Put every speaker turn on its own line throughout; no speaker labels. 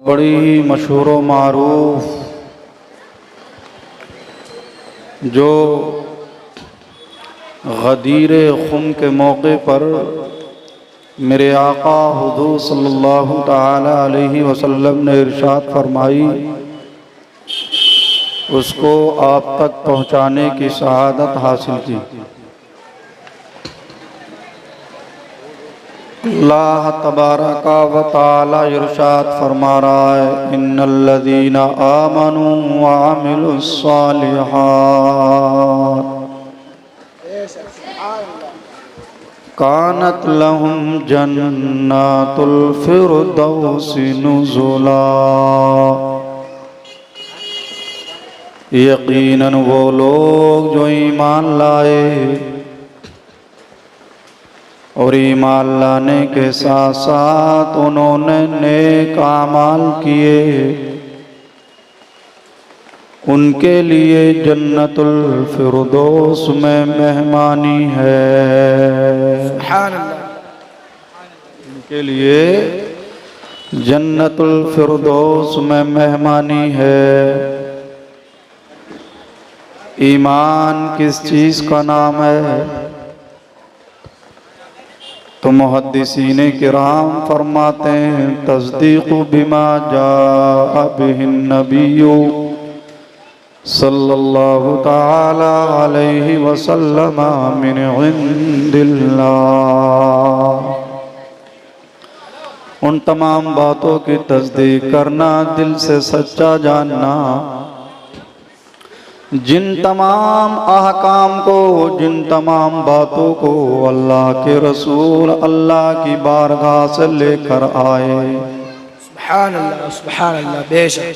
बड़ी मशहूर व मारूफ जो गदीर खुम के मौके पर मेरे आका हुजूर सल्लल्लाहु ताला अलैहि वसल्लम ने इरशाद फरमाई, उसको आप तक पहुँचाने की शहादत हासिल की। अल्लाह तबारका व तआला इरशाद फरमा रहा है, इन्नल्लज़ीना आमनू व अमिलुस्सालिहात कानत लहुम जन्नातुल फिरदौसी नुज़ुला। यकीनन वो लोग जो ईमान लाए और ईमान लाने के साथ साथ उन्होंने नेक आमाल किए, उनके लिए जन्नतुल फिरदौस में मेहमानी है। सुभान अल्लाह। उनके लिए जन्नतुल फिरदौस में मेहमानी है। ईमान किस चीज़ का नाम है? तो मुहद्दिसीन किराम फरमाते हैं, तस्दीक़ बिमा जाअ बिहिन नबिय्यु सल्लल्लाहु ताला अलैहि वसल्लम मिन इंदिल्लाह। उन तमाम बातों की तस्दीक करना, दिल से सच्चा जानना, जिन तमाम अहकाम को, जिन तमाम बातों को अल्लाह के रसूल अल्लाह की बारगाह से लेकर आए।
सुभान अल्लाह, सुभान अल्लाह, बेशक।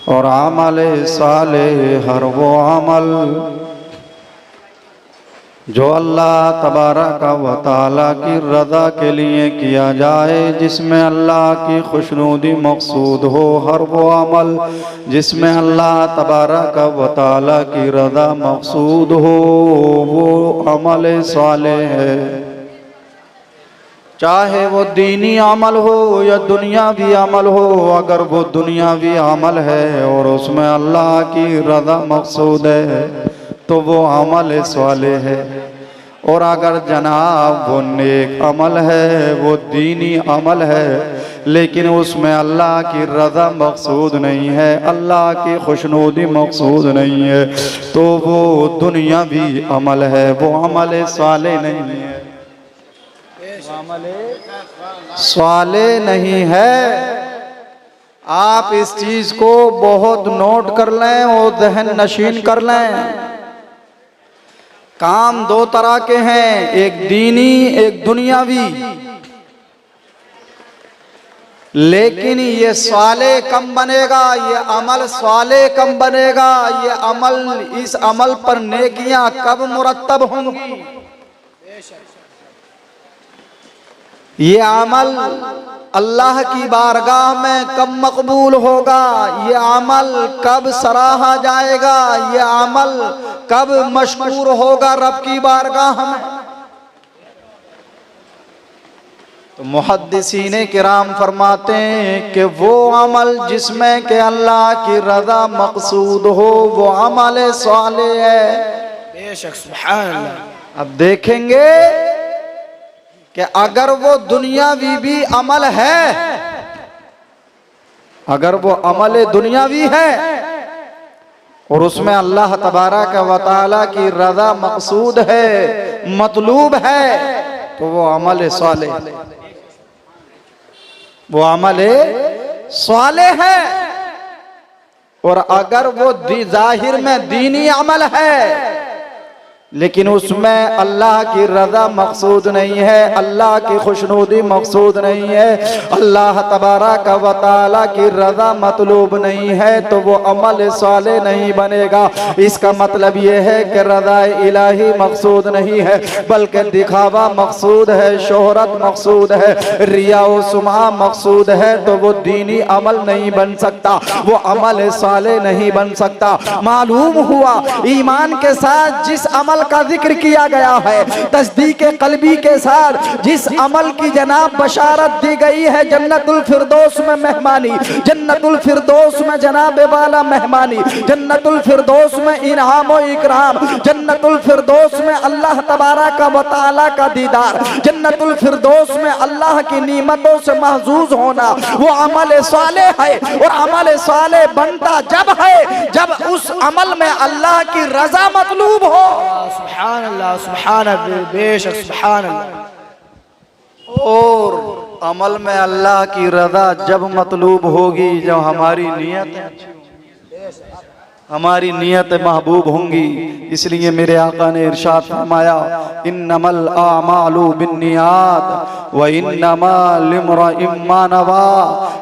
और अमल साले हर वो अमल जो अल्लाह तबारका व तआला की रज़ा के लिए किया जाए, जिसमें अल्लाह की खुशनुदी मकसूद हो, हर वो अमल जिसमें अल्लाह तबारका व तआला की रज़ा मकसूद हो, वो अमल सालेह है। चाहे वो दीनी अमल हो या दुनियावी अमल हो, अगर वो दुनियावी अमल है और उसमें अल्लाह की रज़ा मकसूद है तो वो अमल सालेह है। और अगर जनाब वो नेक अमल है, वो दीनी अमल है, लेकिन उसमें अल्लाह की रज़ा मकसूद नहीं है, अल्लाह की खुशनुदी मकसूद नहीं है, तो वो दुनियावी अमल है, वो अमल सालेह नहीं है, अमल सालेह नहीं है। आप इस चीज़ को बहुत नोट कर लें और ज़हन नशीन कर लें। काम दो तरह के हैं, एक दीनी एक दुनियावी, लेकिन ये साले कम बनेगा, ये अमल साले कम बनेगा, ये अमल, इस अमल पर नेकियां कब मुरत्तब होंगी? ये अमल अल्लाह की बारगाह में कब मकबूल होगा? ये अमल कब सराहा जाएगा? ये अमल कब मशकूर होगा रब की बारगाह में? तो मुहद्दिसीन किराम फरमाते हैं कि वो अमल जिसमें कि अल्लाह की रज़ा मकसूद हो, वो अमल सालेह है।
बेशक, सुभान अल्लाह।
अब देखेंगे कि अगर वो दुनियावी भी अमल है, अगर वो अमल दुनियावी है और उसमें अल्लाह तबारका व तआला की रज़ा मकसूद है, मतलूब है, तो वो अमल सालेह, वो अमल सालेह है। और अगर वो जाहिर में दीनी अमल है, लेकिन उसमें अल्लाह की रज़ा मकसूद नहीं है, अल्लाह की खुशनुदी मकसूद नहीं है, अल्लाह तबारका व तआला की रज़ा मतलूब नहीं है, तो वो अमल सालेह नहीं बनेगा। इसका मतलब ये है कि रज़ा इलाही मकसूद नहीं है, बल्कि दिखावा मकसूद है, शोहरत मकसूद है, रिया व सुमा मकसूद है, तो वो दीनी अमल नहीं बन सकता, वो अमल सालेह नहीं बन सकता। मालूम हुआ ईमान के साथ जिस अमल अमल का जिक्र किया गया है। तस्दीक कल्बी के साथ जिस अमल की जनाब बशारत दी गई है, जन्नतुल फिरदौस में मेहमानी, जन्नतुल फिरदौस में जनाब वाला मेहमानी, जन्नतुल फिरदौस में इनाम व इकराम, जन्नतुल फिरदौस में अल्लाह तबारक व तआला का दीदार, जन्नतुल फिरदौस में अल्लाह की नेमतों से महजूज होना, वो अमल सालेह है। और अमल सालेह बनता जब है जब उस अमल में अल्लाह की रजा मतलूब हो।
सुभान अल्लाह, सुभान अल्लाह, बेशक सुभान अल्लाह।
और अमल में अल्लाह की रजा जब मतलूब होगी जब हमारी नीयत हमारी नीयत महबूब होंगी। इसलिए मेरे आका ने इरशाद फरमाया, इन्नमल आमालु बिन्नियात व इन्नमा लिम्रिइम मा नवा।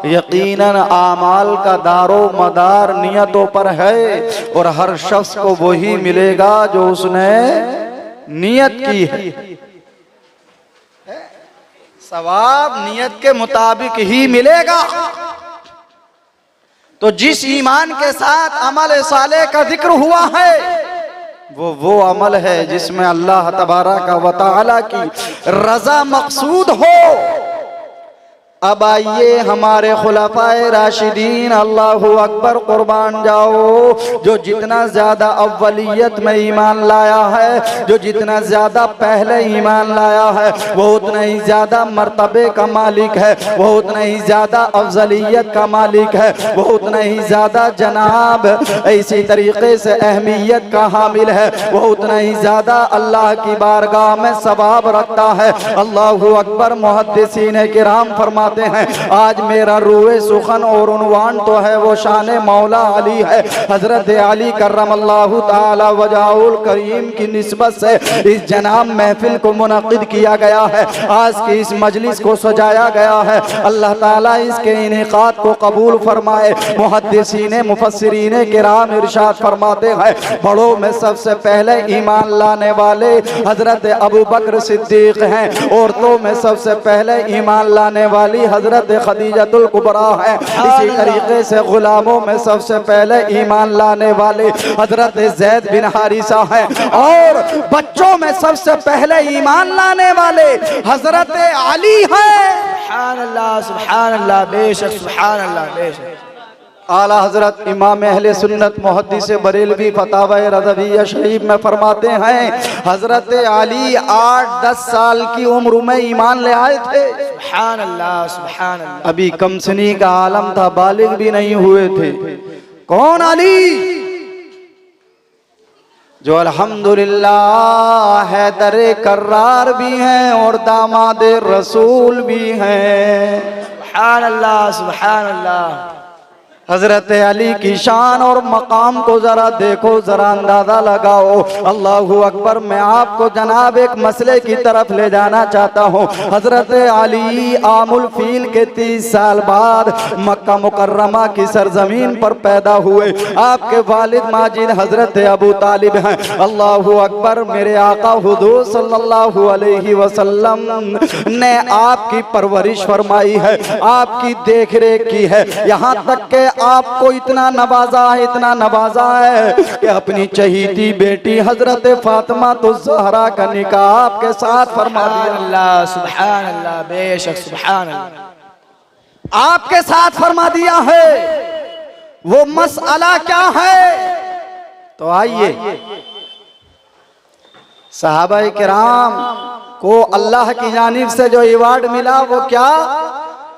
यकीनन आमाल का दारो मदार नियतों पर है और हर शख्स को वही मिलेगा जो उसने नियत की है। सवाब नियत के मुताबिक ही मिलेगा। तो जिस ईमान के साथ अमल साले का जिक्र हुआ है वो अमल है जिसमें अल्लाह तबारक व तआला की रजा मकसूद हो। अब आइए हमारे खुलाफाए राशिदीन, अल्लाहु अकबर, कुर्बान जाओ, जो जितना ज्यादा अव्वलियत में ईमान लाया है, जो जितना ज्यादा पहले ईमान लाया है, वो उतना ही ज्यादा मर्तबे का मालिक है, वो उतना ही ज्यादा अफजलियत का मालिक है, वो उतना ही ज्यादा जनाब इसी तरीके से अहमियत का हामिल है, वो उतना ही ज्यादा अल्लाह की बारगाह में सवाब रखता है। अल्लाहु अकबर। मुहद्दिसीन किराम फरमा हैं, आज मेरा रूए सुखन और उन्वान तो है वो शान मौला अली है। हजरत अली करमल्लाहु ताला वजहुल करीम की निस्बत से इस जनाब महफिल को मुनक़िद किया गया है, आज की इस मजलिस को सजाया गया है। अल्लाह ताला इसके इनेकात को कबूल फरमाए। मुहद्दिसीन मुफस्सिरीन किराम इरशाद फरमाते हैं, बड़ों में सबसे पहले ईमान लाने वाले हजरत अबू बकर सिद्दीक हैं, औरतों में सबसे पहले ईमान लाने वाली हजरत खदीजतुल कुबरा है। इसी तरीके से गुलामों में सबसे पहले ईमान लाने वाले हजरत ज़ैद बिन हारिसा है, और बच्चों में सबसे पहले ईमान लाने वाले हजरत अली है।
सुभान अल्लाह, सुभान अल्लाह, बेशक सुभान अल्लाह, बेशक।
आला हजरत इमाम अहले सुन्नत मुहद्दिस बरेलवी फतावा रज़विय्या शरीफ में फरमाते हैं, हजरत अली 8-10 साल की उम्र में ईमान ले आए थे।
सुभान अल्लाह, सुभान अल्लाह।
अभी कमसनी का आलम था, बालिग भी नहीं हुए थे। कौन? अली, जो अल्हम्दुलिल्लाह हैदर कर्रार भी हैं और दामाद रसूल भी हैं।
सुभान अल्लाह, सुभान अल्लाह।
हजरत अली की शान और मकाम को जरा देखो, जरा अंदाजा लगाओ। अल्लाहु अकबर। मैं आपको जनाब एक मसले की तरफ ले जाना चाहता हूँ। हजरत अली आमुल फील के 30 साल बाद मक्का मुकर्रमा की सरजमीन पर पैदा हुए। आपके वालिद माजिद हजरत अबू तालिब हैं। अल्लाहु अकबर। मेरे आका हुजूर सल्लल्लाहु अलैहि वसल्लम ने आपकी परवरिश फरमाई है, आपकी देख रेख की है, यहाँ तक के आपको इतना नवाजा है, इतना नवाजा है कि अपनी चहीती बेटी हजरत फातिमा तो ज़हरा का निकाह आपके साथ फरमा दिया।
अल्लाह, सुभान अल्लाह, बेशक सुभान अल्लाह,
आपके साथ फरमा दिया है। वो मसला क्या है? तो आइए, सहाबाए किराम को अल्लाह की जानिब से जो अवार्ड मिला वो क्या?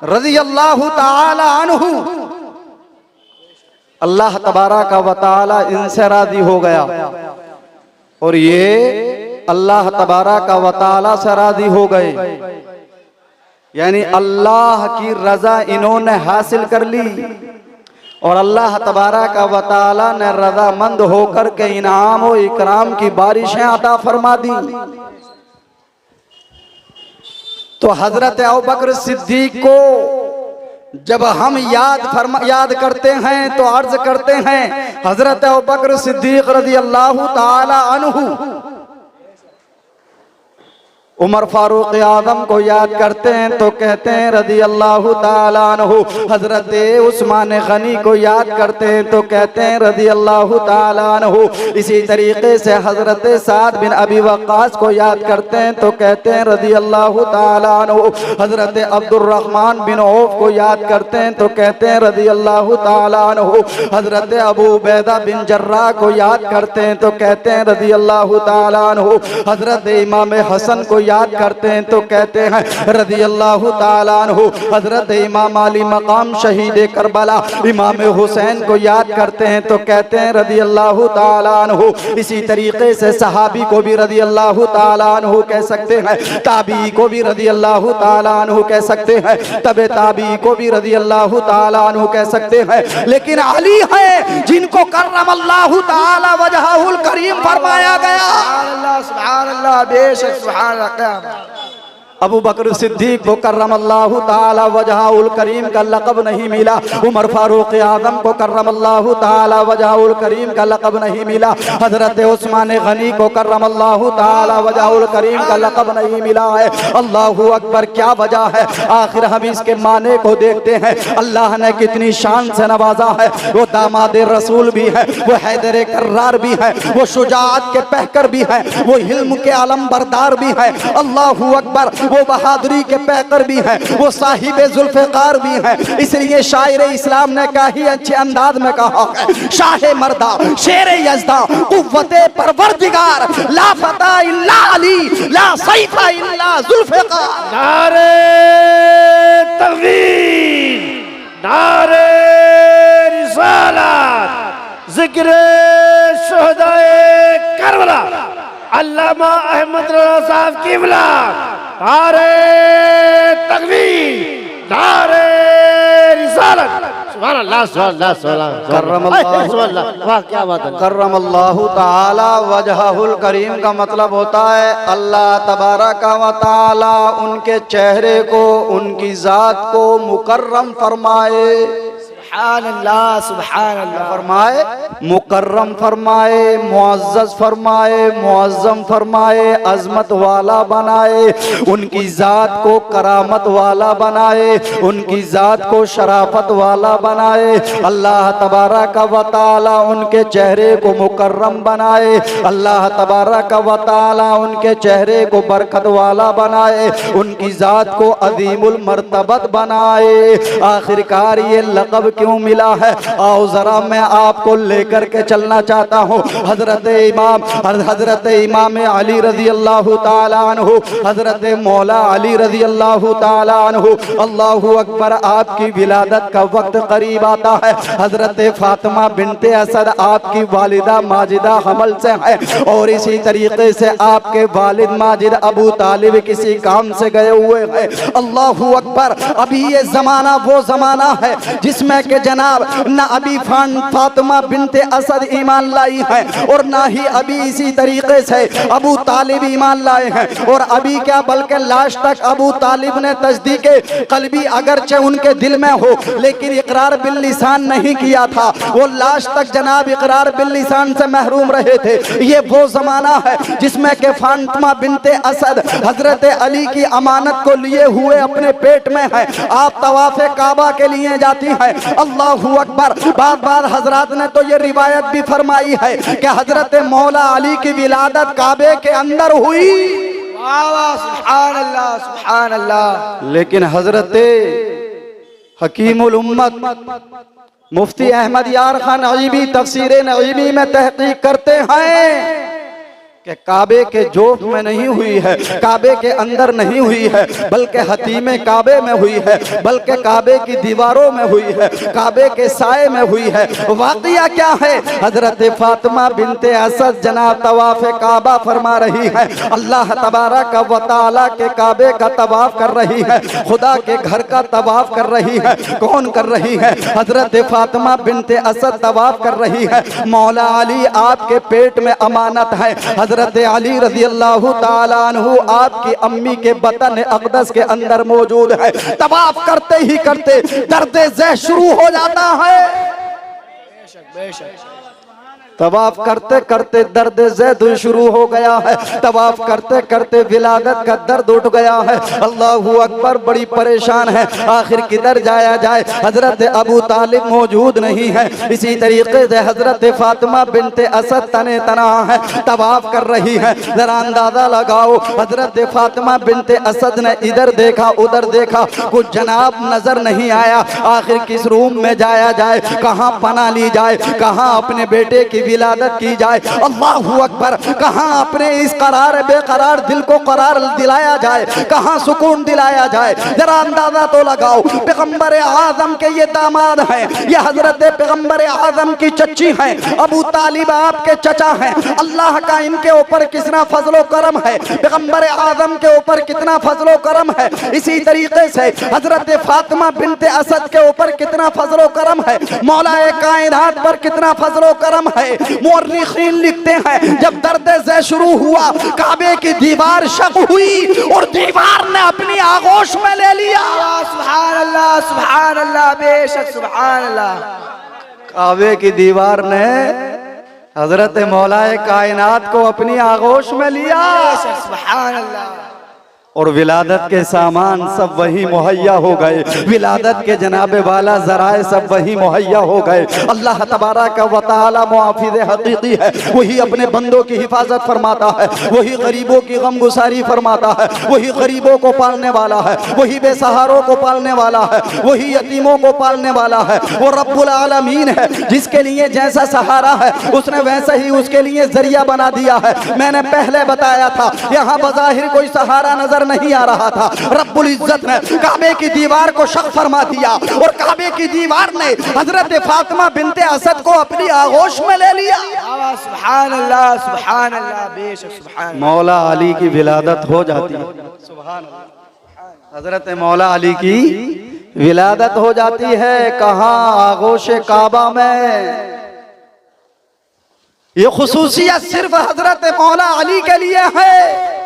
रज़ी अल्लाहु ताला अन्हु। अल्लाह तबारक व तआला इनसे राजी हो गया और ये अल्लाह तबारक व तआला से राजी हो गए, यानी अल्लाह की रजा इन्होंने हासिल कर ली और अल्लाह तबारक व तआला ने रजामंद होकर के इनाम और इकराम की बारिशें अता फरमा दी। तो हजरत अबू बकर सिद्दीक को जब हम याद करते हैं तो अर्ज करते हैं, हजरत अबू बकर सिद्दीक रज़ी अल्लाहु ताला अन्हु उमर फारूक आजम को याद करते हैं तो कहते हैं रज़ी अल्लाह ताला अन्हु। हजरत उस्मान गनी को याद करते हैं तो कहते हैं रज़ी अल्लाह ताला अन्हु। इसी तरीके से हजरत साद बिन अबी वक्कास को याद करते हैं तो कहते हैं रज़ी अल्लाह ताला अन्हु। हजरत अब्दुर्रहमान बिन औफ को याद करते हैं तो कहते हैं रज़ी अल्लाह ताला अन्हु। हजरत अबू उबैदा बिन जर्राह को याद करते हैं तो कहते हैं रज़ी अल्लाह ताला अन्हु। हजरत इमाम हसन को याद करते हैं तो कहते हैं रज़ी अल्लाह ताला अन्हु। हजरत इमाम अली मकाम शहीद करबला इमाम हुसैन को याद करते हैं तो कहते हैं रज़ी अल्लाह ताला अन्हु। इसी तरीके से सहाबी को भी रज़ी अल्लाह ताला अन्हु कह सकते हैं, ताबी को भी रज़ी अल्लाह ताला अन्हु कह सकते हैं, तबे ताबी को भी रज़ी अल्लाह ताला अन्हु कह सकते हैं। लेकिन अली है जिनको कर्रमल्लाहु ताला वजहुल करीम फरमाया गया।
सुभान अल्लाह, बेशक सुभान अल्लाह।
अबू बकर सिद्दीक को कर्रमल्लाहु ताला वजहुल करीम का लक़ब नहीं मिला। उमर फारूक आज़म को कर्रमल्लाहु ताला वजहुल करीम का लक़ब नहीं मिला। हजरत उस्मान गनी को कर्रमल्लाहु ताला वजहुल करीम का लक़ब नहीं मिला है। अल्लाहु अकबर, क्या वजह है? आखिर हम इसके माने को देखते हैं। अल्लाह ने कितनी शान से नवाजा है। वो दामाद रसूल भी है, वो हैदर कर्रार भी है, वो शुजाअत के पहकर भी है, वो हिल्म के आलम बरदार भी है। अल्लाहु अकबर, वो बहादुरी के पैकर भी हैं, वो साहिबे जुल्फ़िकार भी हैं। इसलिए शायर इस्लाम ने कहा ही अच्छे अंदाज में कहा है, शाहे मर्दा शेर यज़दा कुव्वते परवरदिगार, ला फता इल्ला अली, ला सैफा इल्ला जुल्फ़िकार।
नारे तकबीर, नारे रिसालत, ज़िक्र शुहदाए करबला, अल्लामा अहमद रज़ा साहब क़िबला। नारे तकबीर, नारे रिसालत। सुभान अल्लाह, सुभान अल्लाह, सुभान अल्लाह,
कर्रमल्लाहु,
वाह क्या बात है।
कर्रमल्लाहु ताला वजहुल करीम का मतलब होता है अल्लाह तबारक व ताला उनके चेहरे को, उनकी ज़ात को मुकर्रम फरमाए।
सुभान अल्लाह, सुभान अल्लाह।
फरमाए, मुकर्रम फरमाए, मुअज़्ज़ज़ फरमाए, मुअज़्ज़म फरमाए, अज़मत वाला बनाए, उनकी ज़ात को करामत वाला बनाए, उनकी ज़ात को शराफत वाला बनाए। अल्लाह तबारक व ताला उनके चेहरे को मुकर्रम बनाए। अल्लाह तबारक व ताला उनके चेहरे को बरकत वाला बनाए, उनकी ज़ात को अज़ीमुल मर्तबत बनाए। आखिरकार ये लक़ब क्यों मिला है? आओ जरा मैं आपको लेकर के चलना चाहता हूँ। हजरत इमाम अली रज़ी अल्लाह ताला अन्हु, हजरत मौला अली रज़ी अल्लाह ताला अन्हु। अल्लाहु अकबर, आपकी विलादत का वक्त करीब आता है। हजरत फातिमा बिनते असद आपकी वालिदा माजिदा हमल से है, और इसी तरीके से आपके वालिद माजिद अबू तालिब किसी काम से गए हुए हैं। अल्लाहु अकबर, अभी ये जमाना वो जमाना है जिसमें कि जनाब न अभी फातिमा बिनते असद ईमान लाई है, और ना ही अभी इसी तरीके से अबू तालिब ईमान लाए हैं। और अभी क्या, बल्कि लास्ट तक अबू तालिब ने तस्दीक कल्बी अगरचे उनके दिल में हो, लेकिन इकरार बिल लिसान नहीं किया था। वो लास्ट तक जनाब इकरार बिल लिसान से महरूम रहे थे। ये वो जमाना है जिसमें कि फातिमा बिनते असद हजरत अली की अमानत को लिए हुए अपने पेट में है। आप तवाफ़े काबा के लिए जाती हैं। अल्लाहु अकबर, बार बार हजरत ने तो ये रिवायत भी फरमाई है कि हजरत मौला अली की विलादत काबे के अंदर हुई।
सुभान अल्लाह, सुभान अल्लाह।
लेकिन हजरत हकीमुल उम्मत मुफ्ती अहमद यार खान नईमी तफसीर नईमी में तहकीक करते हैं कि काबे के जोफ में नहीं हुई है, काबे के अंदर नहीं हुई है, बल्कि हतीमे काबे में हुई है, बल्कि काबे की दीवारों में हुई है, काबे के साए में हुई है। वाक़िया क्या है? हजरत फातिमा बिनते असद जनाब तवाफ़े काबा फरमा रही है, अल्लाह तबारक व तआला के काबे का तवाफ कर रही है, खुदा के घर का तवाफ कर रही है। कौन कर रही है? हजरत फातिमा बिनते असद तवाफ कर रही है। मौला अली आपके पेट में अमानत है। हजरत अली रज़ी अल्लाह ताला अन्हु आपकी अम्मी के बतन अक़दस के अंदर मौजूद है। तवाफ करते ही करते दर्द ज़ह शुरू हो जाता है। तवाफ करते करते दर्द ज़ैतून शुरू हो गया है, तवाफ करते करते विलादत का दर्द उठ गया है। अल्लाहू अकबर, बड़ी परेशान है, आखिर किधर जाया जाए। हजरत अबू तालिब मौजूद नहीं है, इसी तरीके से हजरत फातिमा बिनते असद तने तना है, तवाफ कर रही है। जरा अंदाजा लगाओ, हजरत फातिमा बिनते असद ने इधर देखा उधर देखा, कुछ जनाब नजर नहीं आया। आखिर किस रूम में जाया जाए, कहाँ पना ली जाए, कहाँ अपने बेटे की विलादत की जाए। अल्लाहू अकबर, कहाँ अपने इस करार बेकरार दिल को करार दिलाया जाए, कहाँ सुकून दिलाया जाए। जरा अंदाजा तो लगाओ, पैगंबर आजम के ये दामाद हैं, ये हजरत पैगंबर आजम की चच्ची हैं, अबू तालिब आपके चचा हैं। अल्लाह का इनके ऊपर कितना फजलो करम है, पैगंबर आजम के ऊपर कितना फजलो करम है। इसी तरीके से हजरत फातिमा बिनते असद के ऊपर कितना फजलो करम है, मौलाए कायनात पर कितना फजलो करम है। मुअर्रिखीन लिखते हैं, जब दर्द ज़ै शुरू हुआ, काबे की दीवार शक हुई और दीवार ने अपनी आगोश में ले लिया।
सुभान अल्लाह, सुभान अल्लाह, बेशक सुभान अल्लाह।
काबे की दीवार ने हजरत मौलाए कायनात को अपनी आगोश में लिया
बेशक सुभान अल्लाह।
और विलादत के सामान सब वही मुहैया हो गए, विलादत के जनाबे वाला ज़राए सब वही मुहैया हो गए। अल्लाह तबारक व तआला मुआफ़िज़ हक़ीक़ी है, वही अपने बंदों की हिफाजत फरमाता है, वही गरीबों की गमगुसारी फरमाता है, वही गरीबों को पालने वाला है, वही बेसहारों को पालने वाला है, वही यतीमों को पालने वाला है। वो रब्बुल आलमीन है, जिसके लिए जैसा सहारा है उसने वैसा ही उसके लिए जरिया बना दिया है। मैंने पहले बताया था, यहाँ बज़ाहिर कोई सहारा नजर नहीं आ रहा था, रब्बुल इज्जत ने काबे की दीवार को शक फरमा दिया और काबे की दीवार ने हजरत फातिमा बिनते असद को अपनी आगोश में ले लिया।
सुभान अल्लाह, सुभान अल्लाह, बेशक सुभान।
मौला अली की विलादत हो जाती है, सुभान अल्लाह। हजरत मौला अली की विलादत हो जाती है, कहाँ? आगोश काबा में। ये खुसूसियत सिर्फ हजरत मौला अली के लिए है।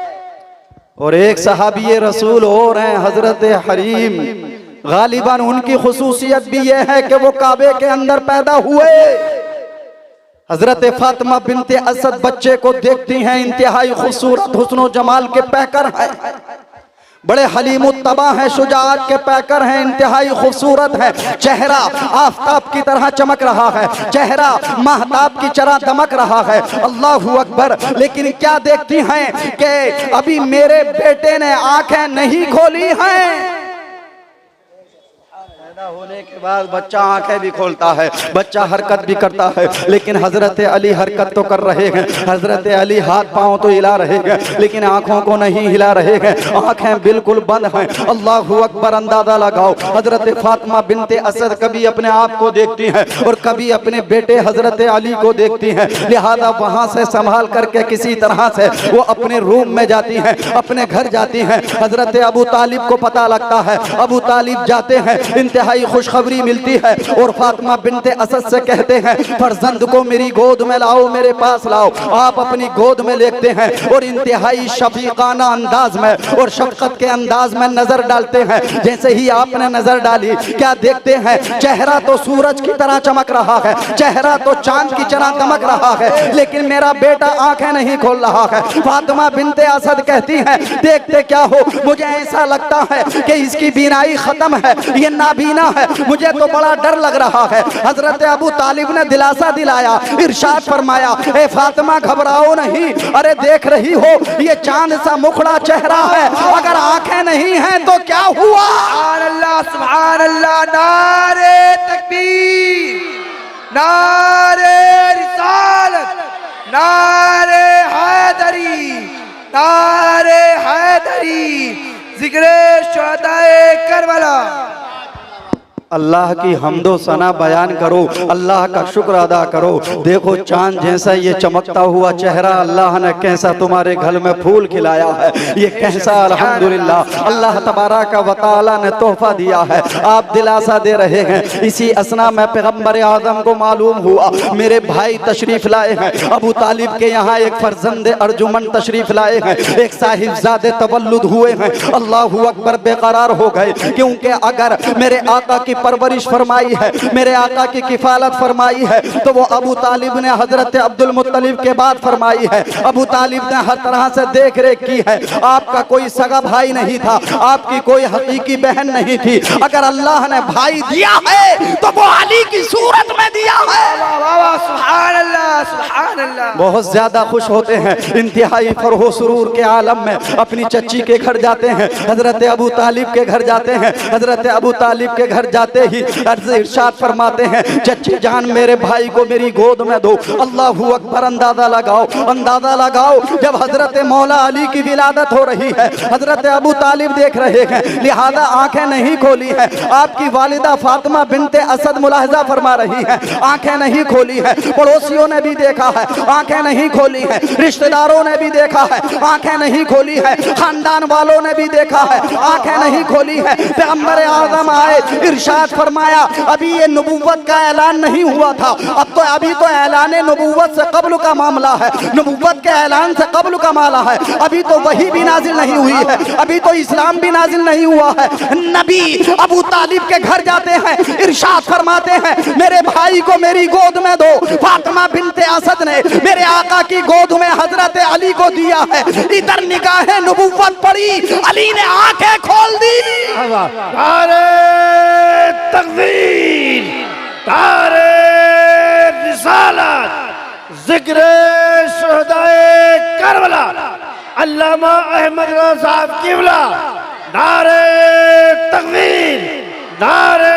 और एक सहाबी रसूल और हैं, हजरत हरीम, गालिबन उनकी खुसूसियत भी ये है कि वो काबे के अंदर पैदा हुए। हजरत फातिमा बिनते असद बच्चे को देखती हैं, इंतहाई खूबसूरत हुस्न जमाल के पैकर हैं, बड़े हलीम तबा हैं, शुजाअत के पैकर हैं, इंतहाई खूबसूरत है। चेहरा आफताब की तरह चमक रहा है, चेहरा महताब की तरह दमक रहा है। अल्लाहू अकबर। लेकिन क्या देखती हैं कि अभी मेरे बेटे ने आंखें नहीं खोली हैं। पैदा होने के बाद बच्चा आंखें भी खोलता है, बच्चा हरकत भी करता है, लेकिन हजरत अली हरकत तो कर रहे हैं, हजरत अली हाथ पांव तो हिला रहे हैं, लेकिन आंखों को नहीं हिला रहे हैं, आंखें बिल्कुल बंद हैं। अल्लाहू अकबर। अंदाजा लगाओ, हजरत फातिमा बिनते असद कभी अपने आप को देखती हैं और कभी अपने बेटे हजरत अली को देखती हैं, लिहाजा वहां से संभाल करके किसी तरह से वो अपने रूम में जाती हैं, अपने घर जाती हैं। हजरत अबू तालिब को पता लगता है, अबू तालिब जाते हैं, इंतहाई खुशखबरी मिलती है और फातिमा बिनते असद से कहते हैं, फरजंद को मेरी गोद में लाओ, मेरे पास लाओ। आप अपनी गोद में लेते हैं और इंतहाई शफीकाना अंदाज में और शफकत के अंदाज में नजर डालते हैं। जैसे ही आपने नजर डाली, क्या देखते हैं? चेहरा तो सूरज की तरह चमक रहा है, चेहरा तो चांद की तरह दमक रहा है, लेकिन मेरा बेटा आंखें नहीं खोल रहा है। फातिमा बिनते असद कहती हैं, देखते क्या हो, मुझे ऐसा लगता है कि इसकी बीनाई खत्म है, ये नाबीना है, मुझे तो बड़ा डर लग रहा है। हजरत अबू तालिब ने दिलासा दिलाया, इरशाद फरमाया, ए फातिमा घबराओ नहीं, अरे देख रही हो ये चांद सा मुखड़ा चेहरा है, अगर आंखें नहीं हैं तो क्या हुआ?
सुभान अल्लाह, सुभान अल्लाह। नारे तकबीर, नारे रिसालत, नारे हैदरी, नारे हैदरी, जिक्रे शुहदाए करबला।
अल्लाह की हम्दो सना बयान करो, अल्लाह का शुक्र अदा करो। देखो चांद जैसा ये चमकता हुआ चेहरा अल्लाह ने कैसा तुम्हारे घर में फूल खिलाया है, ये कैसा अल्हम्दुलिल्लाह अल्लाह तबारक व तआला ने तोहफा दिया है। आप दिलासा दे रहे हैं। इसी असना में पैगंबर आज़म को मालूम हुआ मेरे भाई तशरीफ लाए हैं, अबू तालिब के यहाँ एक फर्जंद अर्जुमन तशरीफ लाए हैं, एक साहिबजादे तवल्लुद हुए हैं। अल्लाहू अकबर बेकरार हो गए, क्योंकि अगर मेरे आका की परवरिश फरमाई है, मेरे आका की किफालत फरमाई है, तो वो अबू तालिब ने हजरत अब्दुल मुत्तलिब के बाद फरमाई है। अबू तालिब ने हर तरह से देख रेख की है। आपका कोई सगा भाई नहीं था, आपकी कोई हकीकी बहन नहीं थी। अगर अल्लाह ने भाई दिया है तो वो अली की सूरत में दिया है।
सुभान अल्लाह, सुभान अल्लाह।
बहुत ज्यादा खुश होते हैं, इंतहाई फरहो सुरूर के आलम में अपनी चच्ची के घर जाते हैं, हजरत अबू तालिब के घर जाते हैं। हजरत अबू तालिब के घर जाते ही अर्ज़ इरशाद फरमाते हैं, चच्ची जान मेरे भाई को मेरी गोद में दो। अल्लाहू अकबर। अंदाजा लगाओ, अंदाजा लगाओ, जब हजरत मौला अली की विलादत हो रही है, हजरत अबू तालिब देख रहे हैं, लिहाजा आंखें नहीं खोली है। आपकी वालिदा फातिमा बिनते असद मुलाहजा फरमा रही है, आंखें नहीं खोली है। पड़ोसियों ने भी देखा है, आंखें नहीं खोली है। रिश्तेदारों ने भी देखा है, आंखें नहीं खोली है। खानदान वालों ने भी देखा है, आंखें नहीं खोली है। पैगंबर आज़म आए, इरशाद फरमाया, अभी ये नबूवत का ऐलान नहीं हुआ था, अब तो अभी तो ऐलान नबूवत से कब्ल का मामला है, नबूवत के ऐलान से कब्ल का मामला है। अभी तो वही भी नाजिल नहीं हुई है, अभी तो इस्लाम भी नाजिल नहीं हुआ है। नबी अबू तालिब के घर जाते हैं, इरशाद फरमाते हैं, मेरे भाई को मेरी गोद में दो। फातिमा बिनते असद ने मेरे आका की गोद में हजरत अली को दिया है। इधर निगाहे नबूवत पड़ी, अली ने आंखें खोल दी।
तारे तकदीर, तारे रिसालत, जिक्र शुहदाए करबला, अल्लामा अहमद रज़ा साहब क़िबला, नारे तकबीर, नारे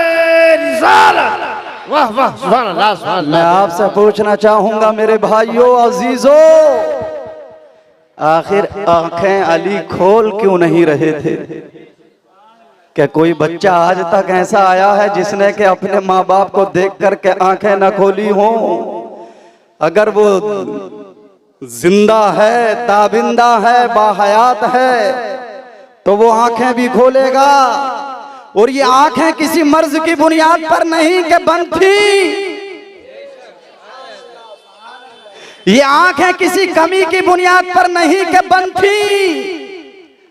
रिसालत। वाह वाह, सुभान अल्लाह, सुभान
मैं
अल्लाह।
आपसे पूछना चाहूंगा मेरे भाइयों अजीजों, आखिर आंखें अली खोल क्यों नहीं रहे थे? क्या कोई बच्चा आज तक ऐसा आया है जिसने के अपने माँ बाप को देख करके आंखें न खोली हो? अगर वो जिंदा है, ताबिंदा है, बाहयात है, तो वो आंखें भी खोलेगा। और ये आंखें किसी मर्ज की बुनियाद पर नहीं कि बंद थी, ये आंखें किसी कमी की बुनियाद पर नहीं कि बंद थी,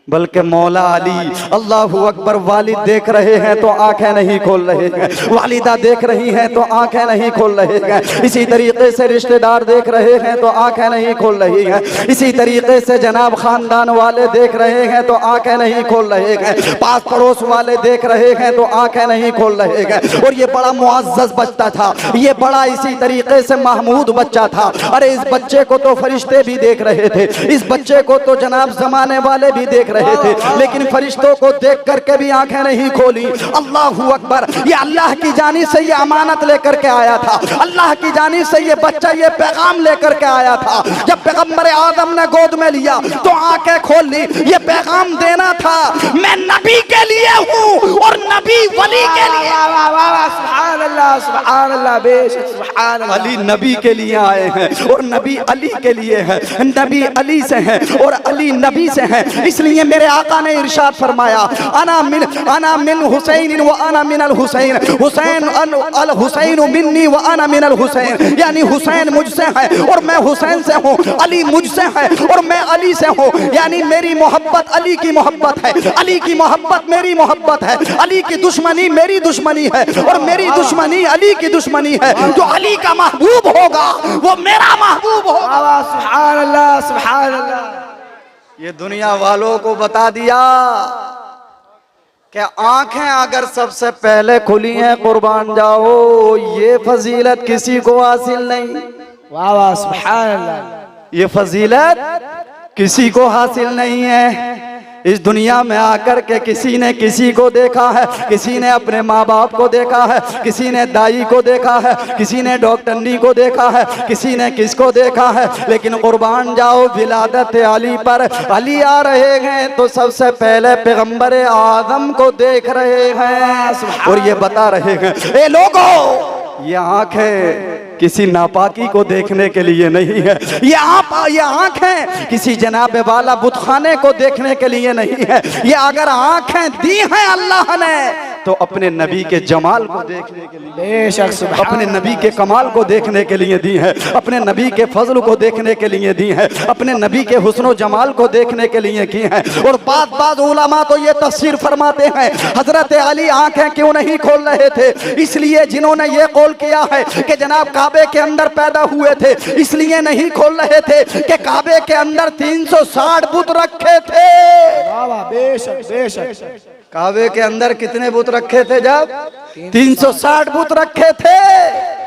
बल्कि मौला अली अल्लाहू अकबर वालिद देख रहे हैं तो आंखें नहीं खोल रहे हैं, वालिदा देख रही हैं तो आंखें नहीं खोल रहे हैं, इसी तरीके से रिश्तेदार देख रहे हैं तो आंखें नहीं खोल रही हैं, इसी तरीके से जनाब खानदान वाले देख रहे हैं तो आंखें नहीं खोल रहे हैं, पास पड़ोस वाले देख रहे हैं तो आंखें नहीं खोल रहे हैं। और ये बड़ा मुअज़्ज़ज़ बच्चा था, ये बड़ा इसी तरीके से महमूद बच्चा था। अरे इस बच्चे को तो फरिश्ते भी देख रहे थे, इस बच्चे को तो जनाब जमाने वाले भी देख रहे थे, लेकिन फरिश्तों को देख करके भी आंखें नहीं खोली। अल्लाहू अकबर। ये अल्लाह की जानिब से ये अमानत लेकर के आया था, अल्लाह की जानिब से ये बच्चा ये पैगाम लेकर के आया था। जब पैगंबर आदम ने गोद में लिया तो आंखें खोल ली। ये पैगाम देना था, मैं नबी के लिए हूँ और नबी वली के लिए।
सुभान अल्लाह, सुभान अल्लाह, बेशक सुभान अल्लाह।
अली नबी के लिए आए हैं और नबी अली के लिए है, नबी अली से हैं और अली नबी से हैं। इसलिए मेरे आका ने इरशाद फरमाया, अना मिन हुसैन व अना मिन अल हुसैन, हुसैन अल हुसैन मिन्नी व अना मिन अल हुसैन। यानी हुसैन मुझसे है और मैं हुसैन से हूँ, अली मुझसे है और मैं अली से हूँ। यानी मेरी मोहब्बत अली की मोहब्बत है, अली की मोहब्बत मेरी मोहब्बत है, अली की दुश्मनी मेरी दुश्मनी है और मेरी दुश्मनी अली की दुश्मनी है। जो अली का महबूब होगा वो मेरा महबूब होगा।
सुभान अल्लाह, सुभान अल्लाह।
ये दुनिया वालों को बता दिया कि आंखें अगर सबसे पहले खुली हैं कुर्बान जाओ, ये फजीलत किसी को हासिल नहीं।
वाह वाह, सुभान अल्लाह।
ये फजीलत किसी को हासिल नहीं है। इस दुनिया में आकर के किसी ने किसी को देखा है, किसी ने अपने माँ बाप को देखा है, किसी ने दाई को देखा है, किसी ने डॉक्टरनी को देखा है, किसी ने किसको देखा है, लेकिन कुर्बान जाओ विलादत अली पर। अली आ रहे हैं तो सबसे पहले पैगंबर आदम को देख रहे हैं और ये बता रहे हैं, ए लोगों, ये आंखें किसी नापाकी को देखने के लिए नहीं है, ये आंखें किसी जनाबे वाला बुतखाने को देखने के लिए नहीं है। ये अगर आंखें दी हैं अल्लाह ने तो अपने नबी के जमाल को देखने के लिए,
बेशक सुभान
अपने नबी के कमाल को देखने के लिए दी है, अपने नबी के फजल को देखने के लिए दी है, अपने नबी के हुस्न जमाल को देखने के लिए की है। और बात उलमा तो ये तफसीर फरमाते हैं, हजरत अली आंखें क्यों नहीं खोल रहे थे? इसलिए जिन्होंने ये कौल किया है कि जनाब काबे के अंदर पैदा हुए थे, इसलिए नहीं खोल रहे थे कि काबे के अंदर 360 बुत रखे थे।
बेशक बेशक
काबे के अंदर कितने बुत रखे थे? जब 360 बुत रखे थे।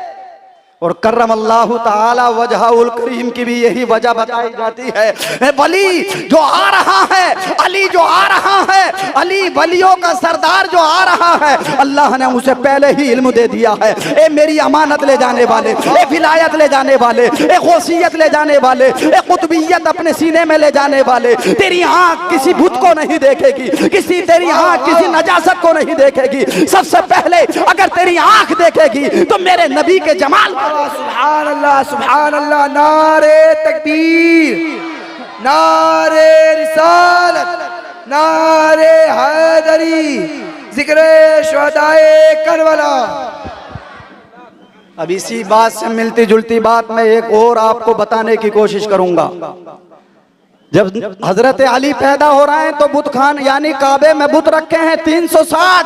और करम अल्लाह ताला वजहुल करीम की भी यही वजह बताई जाती है। वली जो आ रहा है, अली जो आ रहा है, अली वलियों का सरदार जो आ रहा है, अल्लाह ने उसे पहले ही इल्म दे दिया है। ए मेरी अमानत ले जाने वाले, ए विलायत ले जाने वाले, ए गौसियत ले जाने वाले, ए कुतुबियत अपने सीने में ले जाने वाले, तेरी आंख किसी भूत को नहीं देखेगी, तेरी आंख किसी नजासत को नहीं देखेगी। सबसे पहले अगर तेरी आंख देखेगी तो मेरे नबी के जमाल।
सुभान अल्लाह सुभान अल्लाह। नारे तकबीर, नारे रिसालत, नारे हैदरी, जिक्रे शुहदाए करबला।
अब इसी बात से मिलती जुलती बात मैं एक और आपको बताने की कोशिश करूंगा। जब हजरत अली पैदा हो रहे हैं तो बुत खान यानी काबे में बुत रखे हैं 360।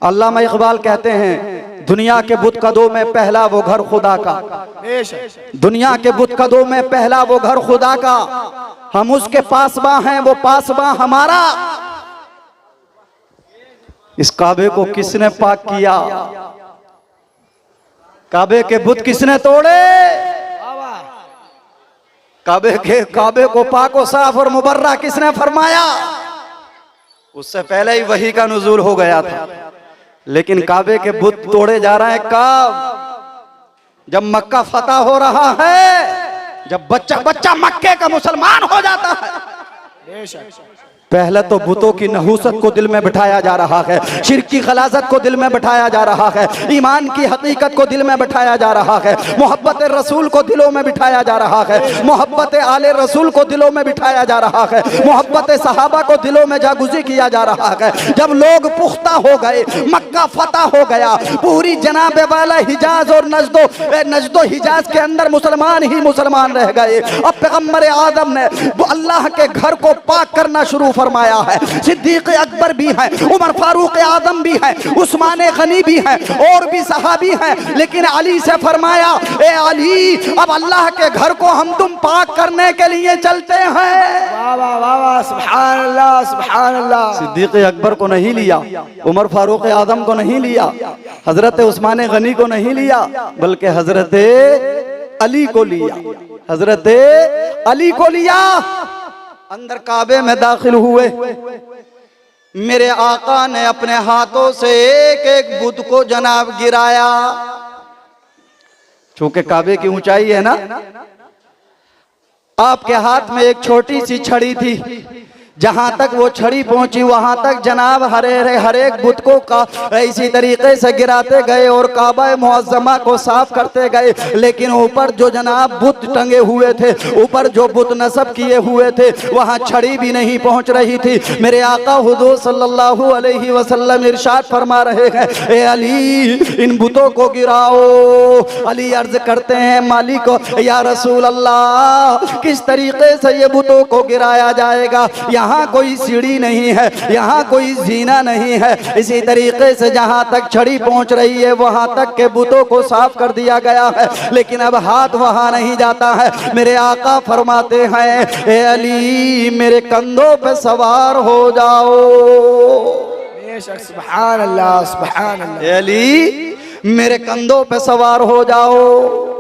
अल्लामा इकबाल कहते हैं दुनिया के बुत कदों में पहला वो घर खुदा का, दुनिया के बुत कदों में पहला वो घर खुदा का, हम उसके पासबा हैं वो पासबा हमारा। इस काबे को किसने पाक किया? काबे के बुत किसने तोड़े? काबे को पाक और साफ और मुबर्रा किसने फरमाया? उससे पहले ही वही का नुज़ूल हो गया था। लेकिन काबे के बुत तोड़े जा रहे हैं कब? जब मक्का फतह हो रहा है, जब बच्चा मक्के का मुसलमान हो जाता है। पहले तो बुतों की नहूसत को दिल में बिठाया जा रहा है, शिर्क की खलासत को दिल में बिठाया जा रहा है, ईमान की हकीकत को दिल में बिठाया जा रहा है, मोहब्बत रसूल को दिलों में बिठाया जा रहा है, मोहब्बत आले रसूल को दिलों में बिठाया जा रहा है, मोहब्बत सहाबा को दिलों में जागुज़ी किया जा रहा है। जब लोग पुख्ता हो गए, मक्का फतह हो गया, पूरी जनाब वाला हिजाज और नजदो हिजाज के अंदर मुसलमान ही मुसलमान रह गए। अब पैगम्बर आदम ने अल्लाह के घर को पाक करना शुरू फरमाया है। सिद्दीक अकबर भी है, उमर फारूक आदम भी है, उस्मान गनी भी है, और भी सहाबी हैं। लेकिन अली से फरमाया, ए अली अब अल्लाह के घर को हम तुम पाक करने के लिए चलते हैं।
वाह वाह वाह वाह, सुभान अल्लाह सुभान अल्लाह।
सिद्दीक अकबर को नहीं लिया, उमर फारूक आदम को नहीं लिया, हजरत उस्मान गनी को नहीं लिया, बल्कि हजरत अली को लिया, हजरत अली को लिया। अंदर काबे में दाखिल हुए, मेरे आका ने अपने हाथों से एक एक बुत को जनाब गिराया। चूंकि काबे की ऊंचाई है ना, आपके हाथ में एक छोटी सी छड़ी थी, जहां तक वो छड़ी पहुंची वहां तक जनाब हर एक बुत को इसी तरीके से गिराते गए और काबा मुअज्जमा को साफ करते गए। लेकिन ऊपर जो जनाब बुत टंगे हुए थे, ऊपर जो बुत नस्ब किए हुए थे, वहां छड़ी भी नहीं पहुंच रही थी। मेरे आका हुजूर सल्लल्लाहु अलैहि वसल्लम इरशाद फरमा रहे हैं, ए अली इन बुतों को गिराओ। अली अर्ज करते हैं मालिक को, या रसूल अल्लाह किस तरीके से ये बुतों को गिराया जाएगा? यहाँ कोई सीढ़ी नहीं है, यहाँ कोई जीना नहीं है। इसी तरीके से जहाँ तक छड़ी पहुँच रही है वहाँ तक के बुतों को साफ कर दिया गया है, लेकिन अब हाथ वहाँ नहीं जाता है। मेरे आका फरमाते हैं, ए अली मेरे कंधों पे सवार हो जाओ।
सुभान अल्लाह सुभान अल्लाह।
ए अली मेरे कंधों पे सवार हो जाओ।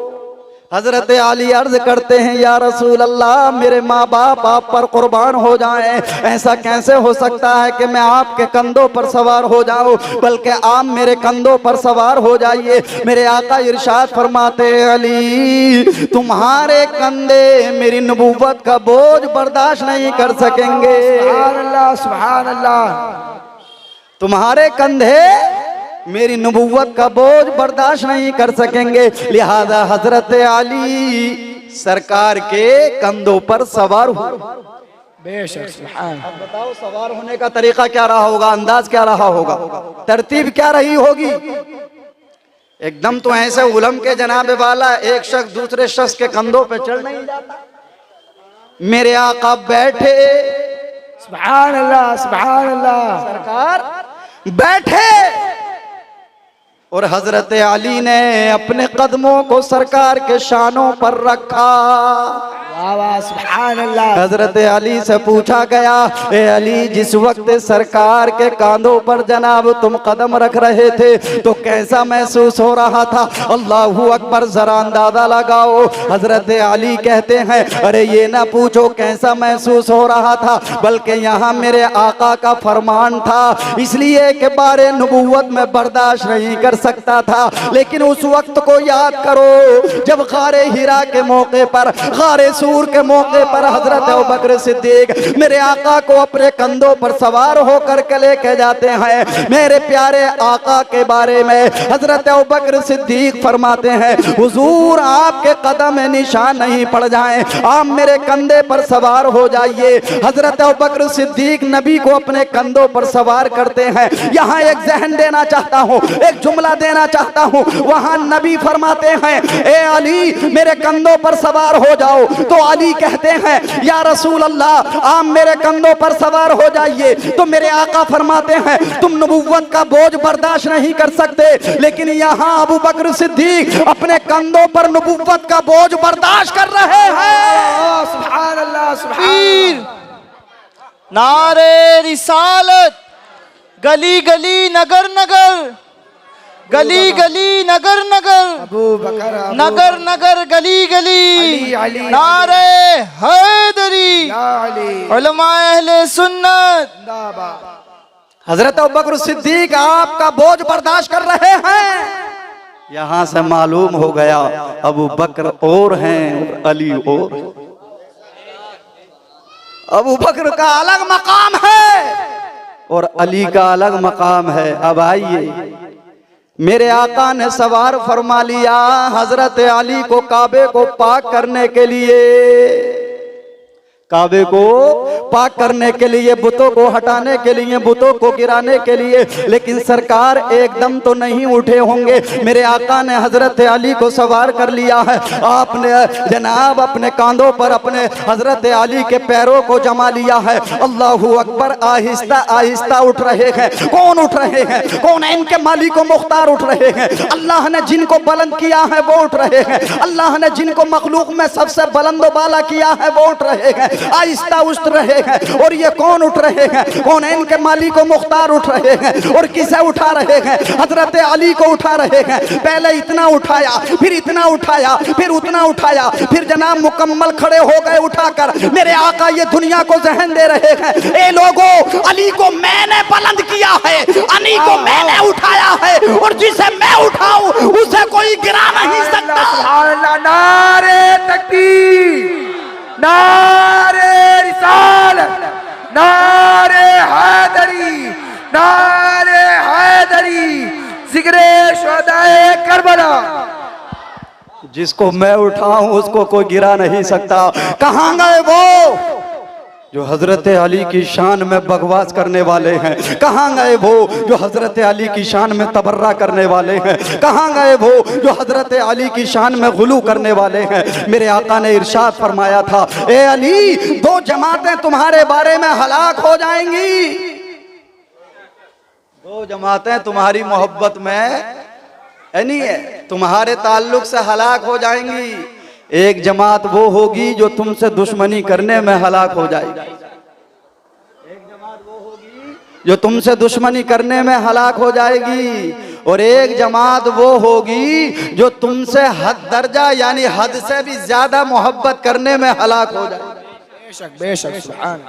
हजरत अली अर्ज करते हैं, या रसूल अल्लाह मेरे माँ बाप आप पर कुर्बान हो जाएं, ऐसा कैसे हो सकता है कि मैं आपके कंधों पर सवार हो जाऊं, बल्कि आप मेरे कंधों पर सवार हो जाइए। मेरे आका इरशाद फरमाते हैं, अली तुम्हारे कंधे मेरी नबूवत का बोझ बर्दाश्त नहीं कर सकेंगे।
सुभान अल्लाह सुभान अल्लाह।
तुम्हारे कंधे मेरी नबूवत का बोझ बर्दाश्त नहीं कर सकेंगे। लिहाजा हजरत अली सरकार के कंधों पर सवार हुए।
बेशक सुभान।
अब बताओ सवार होने का तरीका क्या रहा होगा, अंदाज क्या रहा होगा, तरतीब क्या रही होगी। एकदम तो ऐसे उलम के जनाबे वाला एक शख्स दूसरे शख्स के कंधों पे चढ़ नहीं जाता। मेरे आका बैठे,
सुभान अल्लाह सुभान अल्लाह।
सरकार बैठे और हजरत अली ने अपने कदमों को सरकार के शानों पर रखा।
वाह वाह सुभान अल्लाह।
हजरत अली से पूछा गया, ए अली जिस वक्त सरकार के कांधों पर जनाब तुम कदम रख रहे थे तो कैसा महसूस हो रहा था। अल्लाहू अकबर, जरा अंदाजा लगाओ। हजरत अली कहते हैं, अरे ये ना पूछो कैसा महसूस हो रहा था, बल्कि यहाँ मेरे आका का फरमान था, इसलिए के बारे नबूवत में बर्दाश्त नहीं कर सकता था। लेकिन उस वक्त को याद करो जब गारे हिरा के मौके पर, गारे सूर के मौके पर हजरत अबू बकर सिद्दीक मेरे आका को अपने कंधों पर सवार होकर के लेके जाते हैं। मेरे प्यारे आका के बारे में हजरत अबू बकर सिद्दीक फरमाते हैं, हुजूर आपके कदम में निशान नहीं पड़ जाएं, आप मेरे कंधे पर सवार हो जाइए। हजरत अबू बकर सिद्दीक नबी को अपने कंधों पर सवार करते हैं। यहाँ एक जहन देना चाहता हूँ, एक जुमला देना चाहता हूँ। वहाँ नबी फरमाते हैं, ए अली मेरे कंधों पर सवार हो जाओ। तो अली कहते हैं, या रसूल अल्लाह आप मेरे कंधों पर सवार हो जाइए। तो मेरे आका फरमाते हैं, तुम नबूवत का बोझ बर्दाश्त नहीं कर सकते, लेकिन यहाँ अबू बकर सिद्दीक अपने कंधों पर नबूवत का बोझ बर्दाश्त कर रहे हैं।
सुभान अल्लाह सुभान।
नारे रिसालत, गली गली नगर नगर, गली गली नगर नगर,
अबू बकर
नगर नगर गली गली,
अली, अली,
नारे हैदरी,
या अली
उलमा अहले सुन्नत।
जिंदाबाद।
हजरत अबू बकर सिद्दीक आपका बोझ बर्दाश्त कर रहे हैं। यहाँ से मालूम हो गया अबू बकर और हैं और अली और। अबू बकर का अलग मकाम है और अली का अलग मकाम है। अब आइए, मेरे आका ने सवार फरमा लिया हजरत अली को काबे को पाक करने के लिए, काबे को पाक करने के लिए, बुतों को हटाने के लिए, बुतों को गिराने के लिए। लेकिन सरकार एकदम तो नहीं उठे होंगे। मेरे आका ने हजरत अली को सवार कर लिया है। आपने जनाब अपने कांधों पर अपने हजरत अली के पैरों को जमा लिया है। अल्लाहू अकबर। आहिस्ता आहिस्ता उठ रहे हैं। कौन उठ रहे हैं? कौन है इनके मालिक व मुख्तार उठ रहे हैं। अल्लाह ने जिनको बुलंद किया है वो उठ रहे हैं। अल्लाह ने जिनको मखलूक में सबसे बुलंद बाला किया है वो उठ रहे हैं। आहिस्ता उठ रहे हैं। और ये कौन उठ रहे हैं? कौन है इनके मालिक व मुख्तार उठ रहे हैं। और किसे उठा रहे हैं? हजरत अली को उठा रहे हैं। पहले इतना उठाया, फिर इतना उठाया, फिर उतना उठाया, फिर जनाब मुकम्मल खड़े हो गए उठाकर। मेरे आका ये दुनिया को जहन दे रहे हैं, ए लोगों अली को मैंने बुलंद किया है, अली को मैंने उठाया है, और जिसे मैं उठाऊं उसे कोई गिरा नहीं सकता।
सुभान अल्लाह। नारे तकबीर, नारे रिसालत, नारे हैदरी, नारे हैदरी, जिक्रे शुहदाए करबला।
जिसको मैं उठाऊं उसको कोई गिरा नहीं सकता। कहां गए वो जो हजरत अली की शान में बकवास करने वाले हैं? कहां गए वो जो हजरत अली की शान में तबर्रा करने वाले हैं? कहां गए वो जो हजरत अली की शान में गुलू करने वाले हैं? मेरे आका ने इरशाद फरमाया था, ए अली दो जमातें तुम्हारे बारे में हलाक हो जाएंगी। दो जमातें तुम्हारी मोहब्बत में नहीं है, तुम्हारे ताल्लुक से हलाक हो जाएंगी। एक जमात वो होगी जो तुमसे दुश्मनी करने में हलाक हो जाएगी। एक जमात वो होगी जो तुमसे दुश्मनी करने में हलाक हो जाएगी, और एक जमात वो होगी जो तुमसे हद दर्जा यानी हद से भी ज्यादा मोहब्बत करने में हलाक हो जाएगी।
बेशक बेशक सुभान।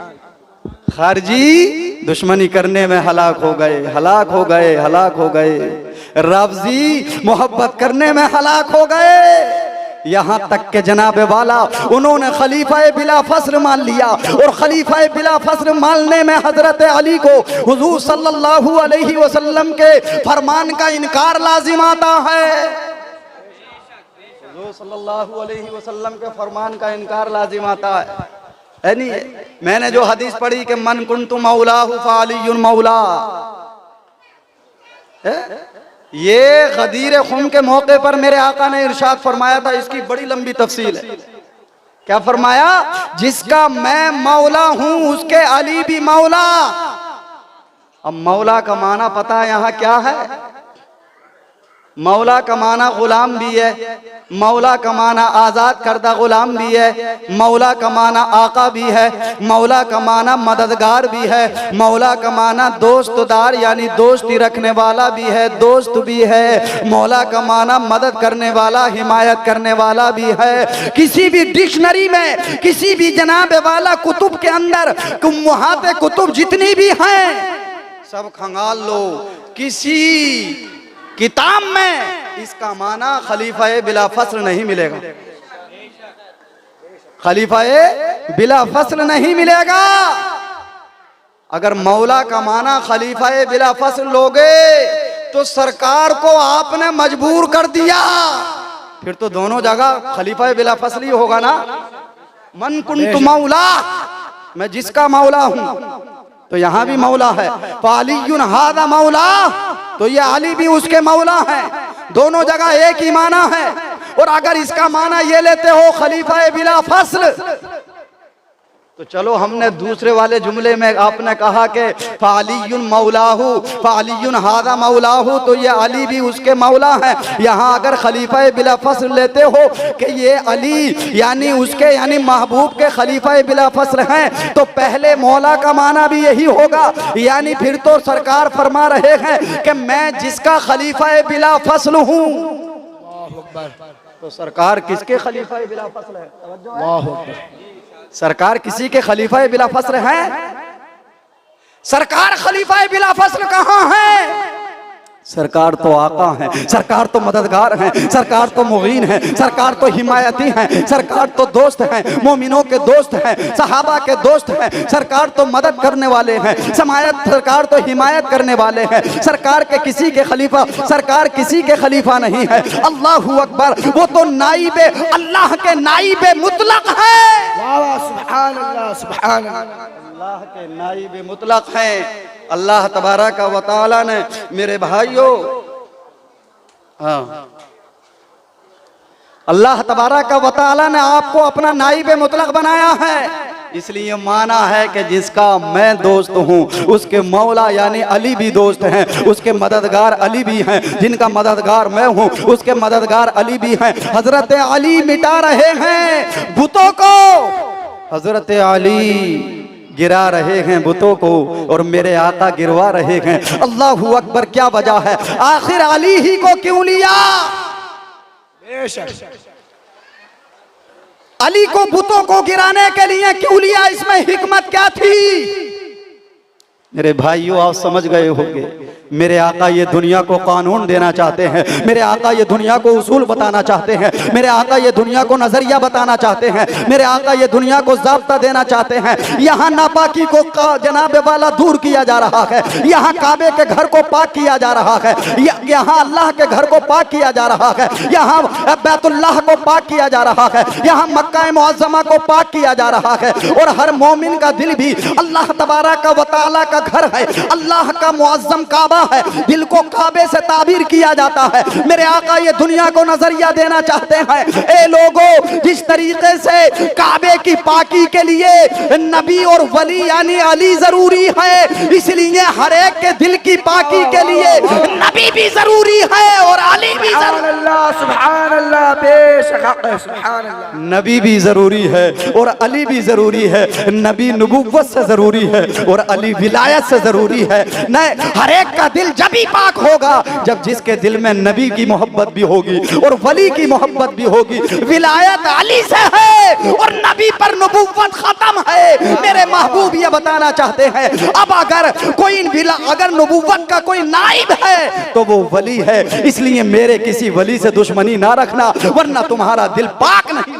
खारजी दुश्मनी करने में हलाक हो गए, हलाक हो गए, हलाक हो गए। राफजी मोहब्बत करने में हलाक हो गए। यहाँ तक के जनाबे वाला उन्होंने खलीफा बिला फस्ल मान लिया, और खलीफा बिला फस्ल मानने में हजरत अली को हुजूर सल्लल्लाहु अलैहि वसल्लम के फरमान का इनकार लाजिम आता है। हुजूर सल्लल्लाहु अलैहि वसल्लम के फरमान का इनकार लाजिम आता है। यानी मैंने जो हदीस पढ़ी कि मन कुन्तु मौलाहु फ़अलियुन मौला, ये गदीर खुम के मौके पर मेरे आका ने इरशाद फरमाया था। इसकी बड़ी लंबी तफसील है। क्या फरमाया? जिसका मैं मौला हूं उसके अली भी मौला। अब मौला का माना पता है यहाँ क्या है? मौला का माना गुलाम भी है, मौला का माना आज़ाद करदा गुलाम भी है, मौला का माना आका भी है, मौला का माना मददगार भी है, मौला का माना दोस्तदार यानी दोस्ती रखने वाला भी है, दोस्त भी है, मौला का माना मदद करने वाला, हिमायत करने वाला भी है। किसी भी डिक्शनरी में, किसी भी जनाब वाला कुतुब के अंदर वहाँ पे कुतुब जितनी भी हैं सब खंगाल लो, किसी किताब में इसका माना खलीफा बिला फसल नहीं मिलेगा। खलीफा बिला फसल नहीं मिलेगा। अगर मौला का माना खलीफा बिला फसल लोगे तो सरकार को आपने मजबूर कर दिया, फिर तो दोनों जगह खलीफा बिला फसल ही होगा ना। मन कुन्तु मौला, मैं जिसका मौला हूं, तो यहाँ भी मौला है। फ़अलियुन हाज़ा मौला, तो ये अली भी उसके मौला है। दोनों जगह एक ही माना है। और अगर इसका माना ये लेते हो खलीफा बिला फसल, तो चलो हमने दूसरे वाले जुमले में आपने कहा कि फ़अलियुन मौलाहु, फ़अलियुन हाज़ा मौलाहु, तो ये अली भी उसके मौला है। यहाँ अगर खलीफा बिला फसल लेते हो कि ये अली यानी उसके यानी महबूब के खलीफा बिला फसल हैं, तो पहले मौला का माना भी यही होगा। यानी फिर तो सरकार फरमा रहे हैं कि मैं जिसका खलीफा बिला फसल हूँ। तो सरकार किसके खलीफा बिला फसल है? सरकार किसी के खलीफा बिला फसल है? सरकार खलीफा बिला फसल कहाँ है? सरकार तो आका है, सरकार तो मददगार है, सरकार तो मुगीन है, सरकार तो हिमायती है, सरकार तो दोस्त है, मोमिनों के दोस्त हैं, सहाबा के दोस्त हैं, सरकार तो मदद करने वाले हैं, सरकार तो हिमायत करने वाले हैं। सरकार के किसी के खलीफा, सरकार किसी के खलीफा नहीं है। अल्लाहु अकबर, वो तो नाइबे अल्लाह के नाइबे मुतलक है।
सुभान अल्लाह, सुभान अल्लाह,
अल्लाह के नाइबे मुतलक हैं। अल्लाह तबारक व तआला ने मेरे भाइयों, हाँ, अल्लाह तबारक व तआला ने आपको अपना नाइबे मुतलक बनाया है। इसलिए माना है कि जिसका मैं दोस्त हूँ उसके मौला यानी अली भी दोस्त हैं, उसके मददगार अली भी हैं। जिनका मददगार मैं हूँ उसके मददगार अली भी हैं। हजरत अली मिटा रहे हैं बुतों को, हजरत अली गिरा रहे हैं बुतों को, और मेरे आका गिरवा रहे हैं। अल्लाहु अकबर, क्या वजह है? आखिर अली ही को क्यों लिया? अली को बुतों को गिराने के लिए क्यों लिया? इसमें हिकमत क्या थी? मेरे भाइयों, आप समझ गए होंगे। मेरे आका ये दुनिया को कानून देना चाहते हैं, मेरे आका ये दुनिया को उसूल बताना चाहते हैं, मेरे आका ये दुनिया को नजरिया बताना चाहते हैं, मेरे आका ये दुनिया को ज़ाब्ता देना चाहते हैं। यहाँ नापाकी को जनाब वाला दूर किया जा रहा है, यहाँ काबे के घर को पाक किया जा रहा है, यहाँ अल्लाह के घर को पाक किया जा रहा है, यहाँ बैतुल्लाह को पाक किया जा रहा है, यहाँ मक्का मुअज़्ज़मा को पाक किया जा रहा है। और हर मोमिन का दिल भी अल्लाह तबारक व तआला का घर है, अल्लाह का मुअज़्ज़म काबा है, दिल को काबे से ताबीर किया जाता है। मेरे आका ये दुनिया को नजरिया देना चाहते हैं, ए लोगों, जिस तरीके से काबे की पाकी के लिए नबी और वली यानी अली जरूरी है, इसलिए हर एक के दिल की पाकी के लिए नबी भी जरूरी है और अली भी जरूरी है।
सुभान अल्लाह, बेशक हक है, सुभान अल्लाह।
नबी भी जरूरी है और अली भी जरूरी है। नबी नबुव्वत से जरूरी है और अली विलायत से जरूरी है। नहीं, हर एक का दिल जब ही पाक होगा जब जिसके दिल में नबी की मोहब्बत भी होगी और वली की मोहब्बत भी होगी। विलायत अली से है और नबी पर नबुव्वत खत्म है। मेरे महबूब ये बताना चाहते हैं, अब अगर कोई अगर नबुव्वत का कोई नाइब है तो वो वली है। इसलिए मेरे किसी वली से दुश्मनी ना रखना, वरना तुम्हारा दिल पाक नहीं।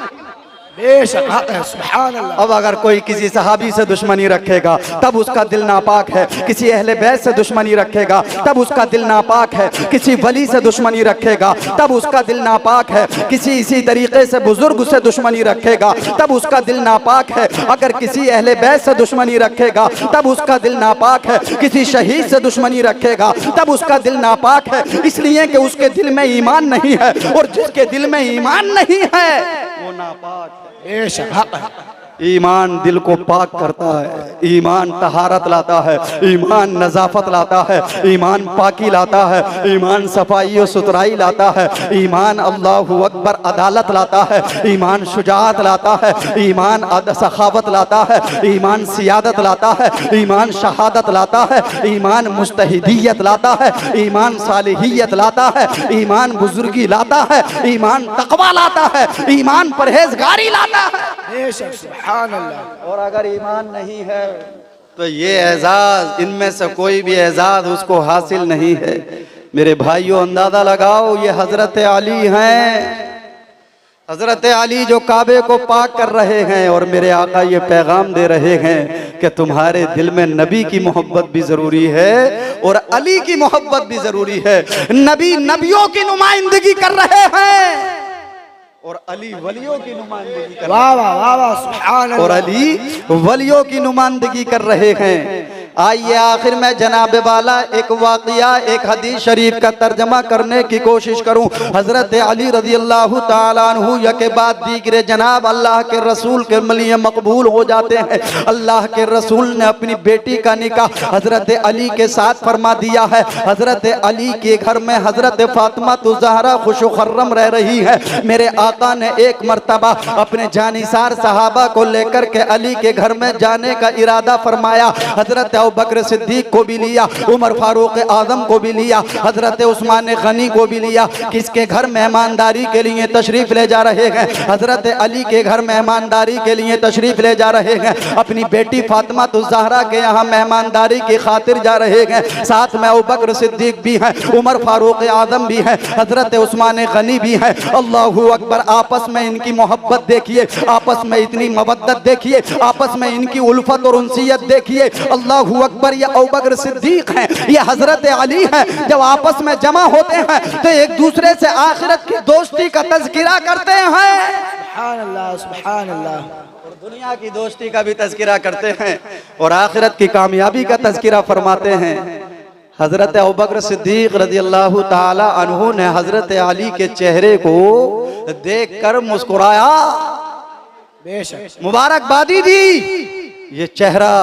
बेशक हक है, सुभान अल्लाह।
अब अगर कोई किसी सहाबी से दुश्मनी रखेगा तब उसका दिल नापाक है, किसी अहले बैत से दुश्मनी रखेगा तब उसका दिल नापाक है, किसी वली से दुश्मनी रखेगा तब उसका दिल नापाक है, किसी इसी तरीके से बुजुर्ग से दुश्मनी रखेगा तब उसका दिल नापाक है, अगर किसी अहले बैत से दुश्मनी रखेगा तब उसका दिल नापाक है, किसी शहीद से दुश्मनी रखेगा तब उसका दिल नापाक है, इसलिए कि उसके दिल में ईमान नहीं है, और जिसके दिल में ईमान नहीं है वो नापाक है।
बेशक हक है।
ईमान दिल को पाक करता है, ईमान तहारत लाता है, ईमान नजाफत लाता है, ईमान पाकी लाता है, ईमान सफाई और सुथराई लाता है, ईमान अल्लाहु अकबर अदालत लाता है, ईमान शुजाअत लाता है, ईमान सखावत लाता है, ईमान सियादत लाता है, ईमान शहादत लाता है, ईमान मुस्तहिदियत लाता है, ईमान सालिहियत लाता है, ईमान बुजुर्गी लाता है, ईमान तकवा लाता है, ईमान परहेजगारी लाता है।
बेशक सुभान अल्लाह।
और अगर ईमान नहीं है तो ये एजाज, इनमें से कोई भी एजाज उसको हासिल नहीं है। मेरे भाइयों अंदाजा लगाओ, ये हजरत अली हैं, हजरत अली जो काबे को पाक कर रहे हैं, और मेरे आका ये पैगाम दे रहे हैं कि तुम्हारे दिल में नबी की मोहब्बत भी जरूरी है और अली की मोहब्बत भी जरूरी है। नबी नबियों की नुमाइंदगी कर रहे हैं और अली वलियों की नुमाइंदगी कर रहे हैं।
वाह वाह वाह वाह, सुभान
और
अल्लाह।
अली वलियों की नुमाइंदगी कर रहे हैं। आइए आखिर में जनाब वाला एक वाक़िया, एक हदीस शरीफ का तर्जमा करने की कोशिश करूं। हजरत अली रज़ी अल्लाह ताला अन्हु के बाद दीगरे जनाब अल्लाह के रसूल के लिए मकबूल हो जाते हैं। अल्लाह के रसूल ने अपनी बेटी का निकाह हजरत अली के साथ फरमा दिया है। हजरत अली के घर में हजरत फातिमा तो ज़हरा खुश खर्रम रह रही है। मेरे आका ने एक मर्तबा अपने जानिसार सहाबा को लेकर के अली के घर में जाने का इरादा फरमाया। हजरत अबू बकर सिद्दीक को भी लिया, उमर फारूक आजम को भी लिया, हजरत उस्मान गनी को भी लिया। किसके घर मेहमानदारी के लिए तशरीफ ले जा रहे हैं? हजरत अली के घर मेहमानदारी के लिए तशरीफ ले जा रहे हैं। अपनी बेटी फातिमा तो ज़हरा के यहाँ मेहमानदारी की खातिर जा रहे हैं। साथ में अबू बकर सिद्दीक भी हैं, उमर फारूक आजम भी हैं, हजरत उस्मान गनी भी हैं। अल्लाहू अकबर, आपस में इनकी मोहब्बत देखिए, आपस में इतनी मवद्दत देखिए, आपस में इनकी उल्फत और उनसियत देखिए। अल्लाहू अकबर, ये अबू बकर सिद्दीक हैं, ये हजरत अली हैं। जब आपस में जमा होते हैं तो एक दूसरे से आखिरत की दोस्ती का तज़किरा करते हैं,
सुभान अल्लाह, सुभान अल्लाह।
और दुनिया की दोस्ती का भी तज़किरा करते हैं और आखिरत की कामयाबी का तज़किरा फरमाते हैं। हजरत अबू बकर सिद्दीक रज़ी अल्लाह ताला अन्हु ने हजरत अली के चेहरे को देखकर मुस्कुराया,
बेशक
मुबारकबादी दी। ये चेहरा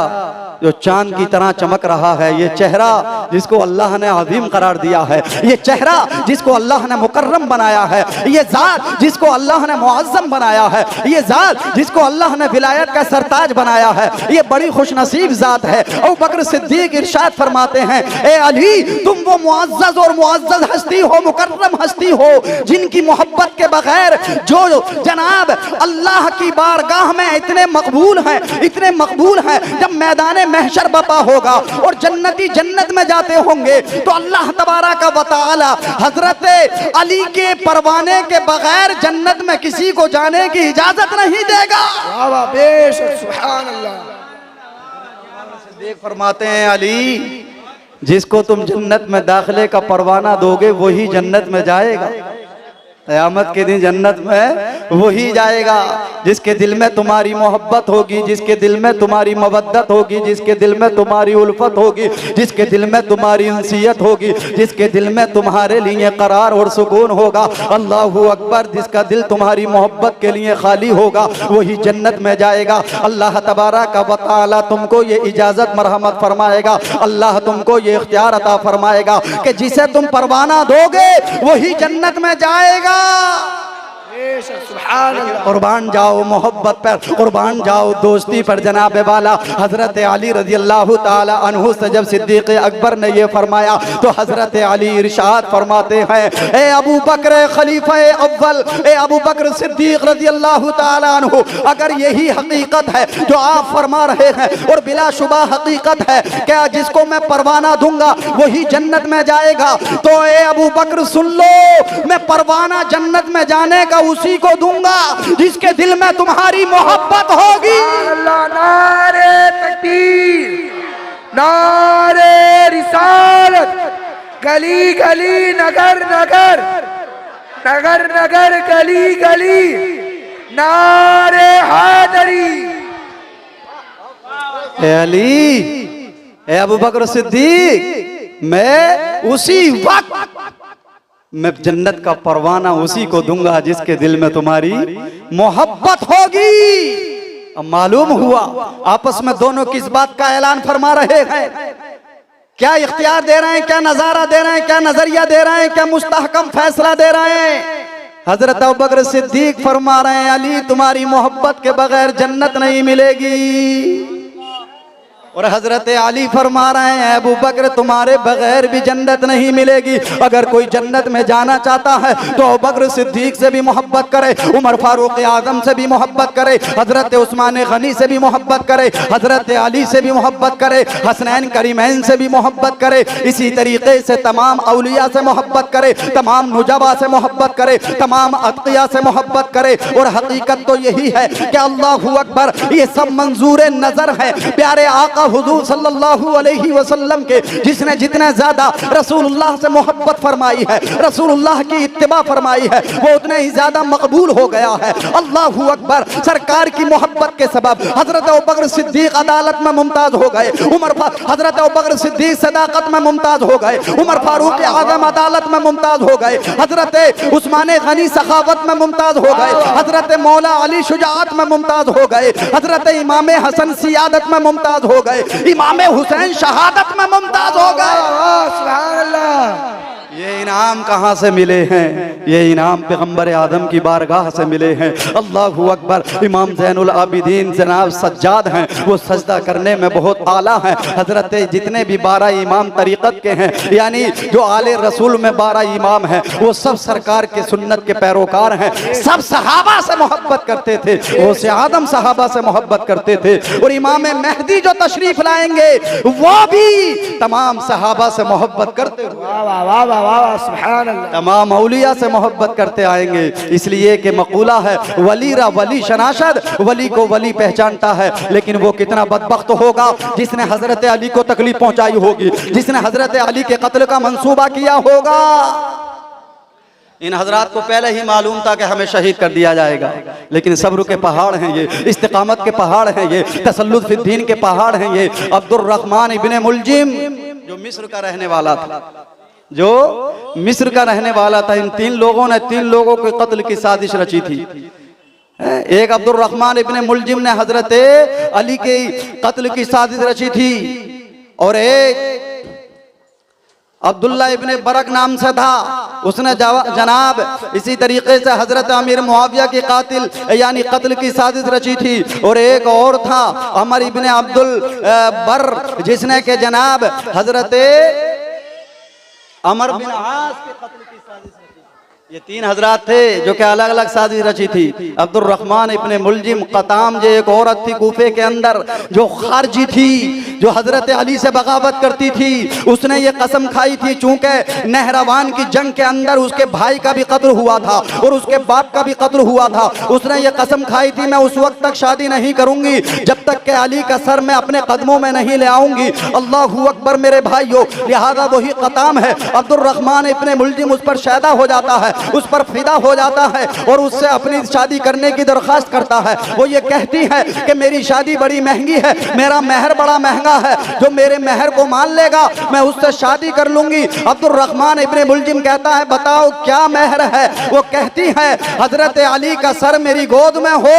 जो चांद की तरह चमक रहा है, ये चेहरा जिसको अल्लाह ने अजीम करार दिया है, ये चेहरा जिसको अल्लाह ने मुकर्रम बनाया है, ये जात जिसको अल्लाह ने मुअज़्ज़म बनाया है, ये जात जिसको अल्लाह ने विलायत का सरताज बनाया है, ये बड़ी खुशनसीब जात है। अबू बकर सिद्दीक इरशाद फरमाते हैं, ए अली, तुम वो मुअज़्ज़ज़ और मुअज़्ज़ज़ हस्ती हो, मुकर्रम हस्ती हो, जिनकी मोहब्बत के बगैर जो जनाब अल्लाह की बारगाह में इतने मकबूल हैं, इतने मकबूल हैं, जब मैदान महशर बपा होगा और जन्नती जन्नत में जाते होंगे तो अल्लाह तबारक व तआला हजरत अली के परवाने के बगैर जन्नत में किसी को जाने की इजाजत नहीं देगा।
वाह वाह, बेशक सुभान अल्लाह।
देख फरमाते हैं, अली, जिसको तुम जन्नत में दाखिले का परवाना दोगे वही जन्नत में जाएगा। क़यामत के दिन जन्नत में वही जाएगा जिसके दिल में तुम्हारी मोहब्बत होगी, जिसके दिल में तुम्हारी मवद्दत होगी, जिसके दिल में तुम्हारी उल्फत होगी, जिसके दिल में तुम्हारी उनसियत होगी, जिसके दिल में तुम्हारे लिए करार और सुकून होगा। अल्लाहू अकबर, जिसका दिल तुम्हारी मोहब्बत के लिए खाली होगा वही जन्नत में जाएगा। अल्लाह तबारक व तआला तुमको ये इजाज़त मरहमत फरमाएगा, अल्लाह तुमको ये इख्तियार अता फरमाएगा कि जिसे तुम परवाना दोगे वही जन्नत में जाएगा। कुर्बान जाओ मोहब्बत पर, कुर्बान जाओ दोस्ती पर। जनाब वाला हजरत अली रज़ी अल्लाह ताला अन्हु से जब सिद्दीक़ अकबर ने ये फरमाया तो हजरत अली इरशाद फरमाते हैं, ए अबू बकर खलीफा अव्वल, ए अबू बकर सिद्दीक़ रज़ी अल्लाह ताला अन्हु, अगर यही हकीकत है जो आप फरमा रहे हैं और बिलाशुबा हकीकत है क्या जिसको मैं परवाना दूंगा वही जन्नत में जाएगा, तो ए अबू बकर सुन लो, मैं परवाना जन्नत में जाने का उसी को दूंगा जिसके दिल में तुम्हारी मोहब्बत होगी।
अल्लाह, नारे तकबीर, नारे रिसालत, गली गली नगर नगर, नगर नगर गली गली, नारे हैदरी।
ए अली, ए अबू बकर सिद्दीक, मैं उसी वक्त मैं जन्नत का परवाना उसी को दूंगा जिसके दिल में तुम्हारी मोहब्बत होगी। अब मालूम हुआ आपस में दोनों किस बात का ऐलान फरमा रहे हैं, क्या इख्तियार दे रहे हैं, क्या नजारा दे रहे हैं, क्या नजरिया दे रहे हैं, क्या मुस्तहकम फैसला दे रहे हैं। हजरत अबू बकर सिद्दीक फरमा रहे हैं, अली तुम्हारी मोहब्बत के बगैर जन्नत नहीं मिलेगी। और हजरत अली फरमा रहे हैं, अबू बकर तुम्हारे बगैर भी जन्नत नहीं मिलेगी। अगर कोई जन्नत में जाना चाहता है तो अबू बकर सिद्दीक से भी मोहब्बत करे, उमर फारूक आजम से भी मोहब्बत करे, हजरत उस्मान गनी से भी मोहब्बत करे, हजरत अली से भी मोहब्बत करे, हसनैन करीमैन से भी मोहब्बत करे। इसी तरीके से तमाम औलिया से मोहब्बत करे, तमाम नुजबा से मोहब्बत करे, तमाम अतकिया से मोहब्बत करे। और हकीकत तो यही है कि अल्लाहू अकबर, ये सब मंजूर नजर है प्यारे आका हुजूर सल्लल्लाहु अलैहि वसल्लम के। जिसने जितने ज्यादा रसूलुल्लाह से मोहब्बत फरमाई है, रसूलुल्लाह की इत्तिबा फरमाई है, वो उतने ही ज्यादा मकबूल हो गया है। अल्लाहू अकबर, सरकार की मोहब्बत के सबब हजरत अबू बकर सिद्दीक अदालत में मुमताज हो गए, हजरत अबू बकर सिद्दीक सदाकत में मुमताज हो गए, उमर फारूक आजम अदालत में मुमताज हो गए, हजरत उस्मान गनी सखावत में मुमताज हो गए, हजरत मौला अली शुजाअत में मुमताज हो गए, हजरत इमाम हसन सियादत में मुमताज हो गए, इमाम हुसैन शहादत में मुमताज हो गए।
सुभान अल्लाह।
ये इनाम कहाँ से मिले हैं? ये इनाम पैगंबर आदम की बारगाह से मिले हैं। अल्लाहू अकबर। इमाम ज़ैनुल आबिदीन जनाब सज्जाद हैं, वो सजदा करने में बहुत आला हैं। हजरत जितने भी 12 इमाम तरीक़त के हैं, यानी जो आले रसूल में 12 इमाम हैं, वो सब सरकार के सुन्नत के पैरोकार हैं। सब सहाबा से मोहब्बत करते थे, वो से आदम सहाबा से मोहब्बत करते थे। और इमाम मेहदी जो तशरीफ लाएंगे वो भी तमाम सहाबा से मोहब्बत करते हुए
वाह वाह वाह वाह वाह, सुभान अल्लाह।
तमाम औलिया से मोहब्बत करते आएंगे। इसलिए कि मकूला है, वली रा वली शनाशद, वली को वली पहचानता है। लेकिन वो कितना बदबख्त होगा जिसने हजरत अली को तकलीफ पहुंचाई होगी, जिसने हजरत अली के कत्ल का मंसूबा किया होगा। इन हजरात को पहले ही मालूम था कि हमें शहीद कर दिया जाएगा, लेकिन सब्र के पहाड़ हैं ये, इस्तिकामत के पहाड़ हैं ये, तसल्लुत फिद्दीन के पहाड़ हैं ये। अब्दुर्रहमान इब्ने मुलजिम जो मिस्र का रहने वाला था, जो मिस्र का रहने वाला था, इन 3 लोगों ने 3 लोगों के कत्ल की साजिश रची थी। एक अब्दुर्रहमान इब्ने मुलजिम ने हजरत अली के कत्ल की साजिश रची थी, और एक अब्दुल्ला इब्ने बरक नाम से था, उसने जनाब इसी तरीके से हजरत अमीर मुआविया की कातिल यानी कत्ल की साजिश रची थी। और एक और था अमर इब्ने अब्दुल बर, जिसने के जनाब हजरत अमर बिन आस के कत्ल की साजिश रची। ये 3 हजरात थे जो कि अलग अलग साजिश रची थी। अब्दुर्रहमान इब्ने मुलजिम कताम, जो एक औरत थी कूफे के अंदर, जो खारजी थी, जो हजरत अली से बगावत करती थी, उसने ये कसम खाई थी चूंकि नहरवान की जंग के अंदर उसके भाई का भी कत्ल हुआ था और उसके बाप का भी कत्ल हुआ था। उसने ये कसम खाई थी, मैं उस वक्त तक शादी नहीं करूंगी जब तक कि अली का सर मैं अपने कदमों में नहीं ले आऊंगी। अल्लाहू अकबर मेरे भाइयों, लिहाजा वही कताम है। अब्दुर्रहमान इब्ने मुलजिम उस पर शैदा हो जाता है, उस पर फिदा हो जाता है और उससे अपनी शादी करने की दरख्वास्त करता है। वो ये कहती है कि मेरी शादी बड़ी महंगी है, मेरा महर बड़ा महंगा है, जो मेरे महर को मान लेगा मैं उससे शादी कर लूंगी। अब्दुर्रहमान इब्ने मुलजिम कहता है बताओ क्या महर है? वो कहती है हजरत अली का सर मेरी गोद में हो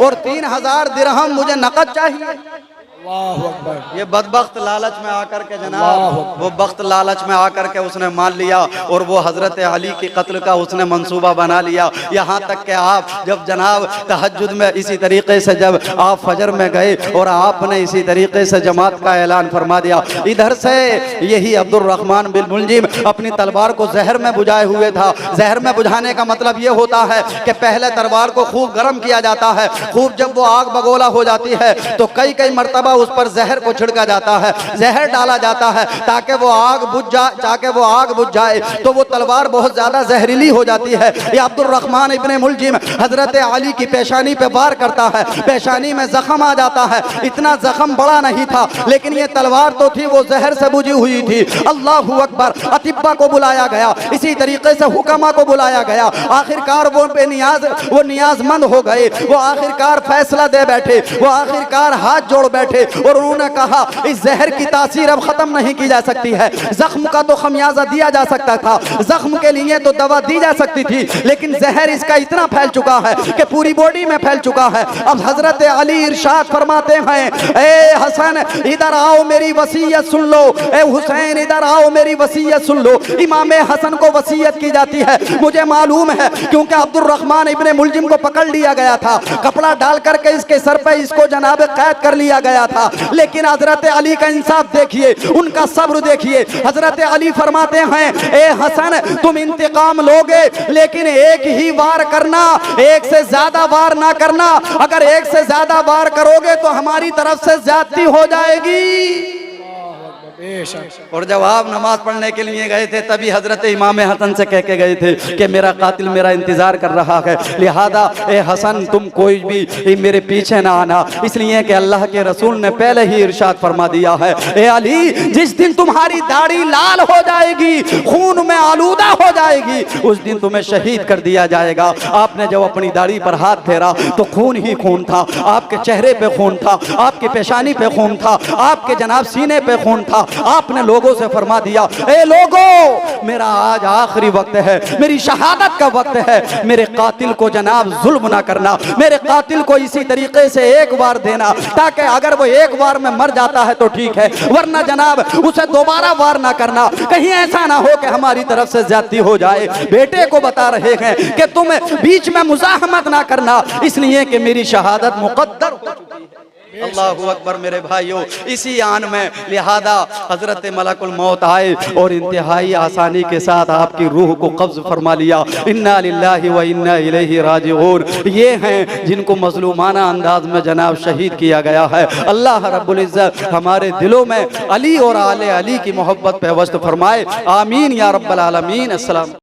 और 3000 दिरहम मुझे नकद चाहिए। ये बदबख्त लालच में आकर के जनाब, वो बख्त लालच में आकर के उसने मान लिया और वो हजरत अली के कत्ल का उसने मंसूबा बना लिया। यहाँ तक कि आप जब जनाब तहज्जुद में इसी तरीके से जब आप फजर में गए और आपने इसी तरीके से जमात का ऐलान फरमा दिया, इधर से यही अब्दुर्रहमान बिन मुलजिम अपनी तलवार को जहर में बुझाए हुए था। जहर में बुझाने का मतलब ये होता है कि पहले तलवार को खूब गर्म किया जाता है, खूब जब वो आग बगोला हो जाती है तो कई मरतबा उस पर जहर को छिड़का जाता है, जहर डाला जाता है ताकि वो आग बुझ जाए, तो वो तलवार बहुत ज्यादा जहरीली हो जाती है। ये अब्दुल रहमान इब्ने मुलजिम हजरत अली की पेशानी पे वार करता है, पेशानी में जख्म आ जाता है। इतना जख्म बड़ा नहीं था, लेकिन ये तलवार तो थी, वो जहर से बुझी हुई थी। अल्लाहु अकबर। अतिब्बा को बुलाया गया, इसी तरीके से हुक्मा को बुलाया गया। आखिरकार वो नियाजमंद हो गए, वो आखिरकार फैसला दे बैठे, वो आखिरकार हाथ जोड़ बैठे और उन्होंने कहा इस जहर की तासीर अब खत्म नहीं की जा सकती है। जख्म का तो खमियाजा दिया जा सकता था, जख्म के लिए तो दवा दी जा सकती थी, लेकिन जहर इसका इतना फैल चुका है कि पूरी बॉडी में फैल चुका है। अब हजरत अली इरशाद फरमाते हैं, ए हसन इधर आओ मेरी वसीयत सुन लो, ए हुसैन इधर आओ मेरी वसीयत सुन लो। इमाम हसन को वसीयत की जाती है, मुझे मालूम है, क्योंकि अब्दुल रहमान इब्ने मुलजिम को पकड़ लिया गया था, कपड़ा डाल करके इसके सर पे इसको जनाब कैद कर लिया गया था। लेकिन हजरत अली का इंसाफ देखिए, उनका सब्र देखिए। हजरत अली फरमाते हैं, ए हसन तुम इंतकाम लोगे, लेकिन एक ही वार करना, एक से ज्यादा वार ना करना। अगर एक से ज्यादा वार करोगे तो हमारी तरफ से ज्यादती हो जाएगी। और जब आप नमाज पढ़ने के लिए गए थे, तभी हजरत इमाम हसन से कह के गए थे कि मेरा कातिल मेरा इंतजार कर रहा है, लिहाजा ए हसन तुम कोई भी मेरे पीछे ना आना। इसलिए कि अल्लाह के रसूल ने पहले ही इरशाद फरमा दिया है, ए अली जिस दिन तुम्हारी दाढ़ी लाल हो जाएगी, खून में आलूदा हो जाएगी, उस दिन तुम्हें शहीद कर दिया जाएगा। आपने जब अपनी दाढ़ी पर हाथ फेरा तो खून ही खून था, आपके चेहरे पे खून था, आपके पेशानी पे खून था, आपके जनाब सीने पे खून था। आपने लोगों से फरमा दिया, ए लोगों मेरा आज आखिरी वक्त है, मेरी शहादत का वक्त है, मेरे कातिल को जनाब जुल्म ना करना, मेरे कातिल को इसी तरीके से एक बार देना, ताकि अगर वो एक बार में मर जाता है तो ठीक है, वरना जनाब उसे दोबारा वार ना करना, कहीं ऐसा ना हो कि हमारी तरफ से ज्यादती हो जाए। बेटे को बता रहे हैं कि तुम बीच में मुजाहमत ना करना, इसलिए कि मेरी शहादत मुकद्दर हो चुकी है। अल्लाहु अकबर मेरे भाइयों, इसी आन में लिहाजा हजरत मलकुल मौत आए और इंतहाई आसानी के साथ आपकी रूह को कब्ज फरमा लिया। इन्ना लिल्लाहि व इन्ना इलैहि राजिऊन। ये हैं जिनको मजलूमाना अंदाज में जनाब शहीद किया गया है। अल्लाह रब्बुल इज्जत हमारे दिलों में अली और आले अली की मोहब्बत पे वस्त फरमाए। आमीन या रब्बल आलमीन। अस्सलाम।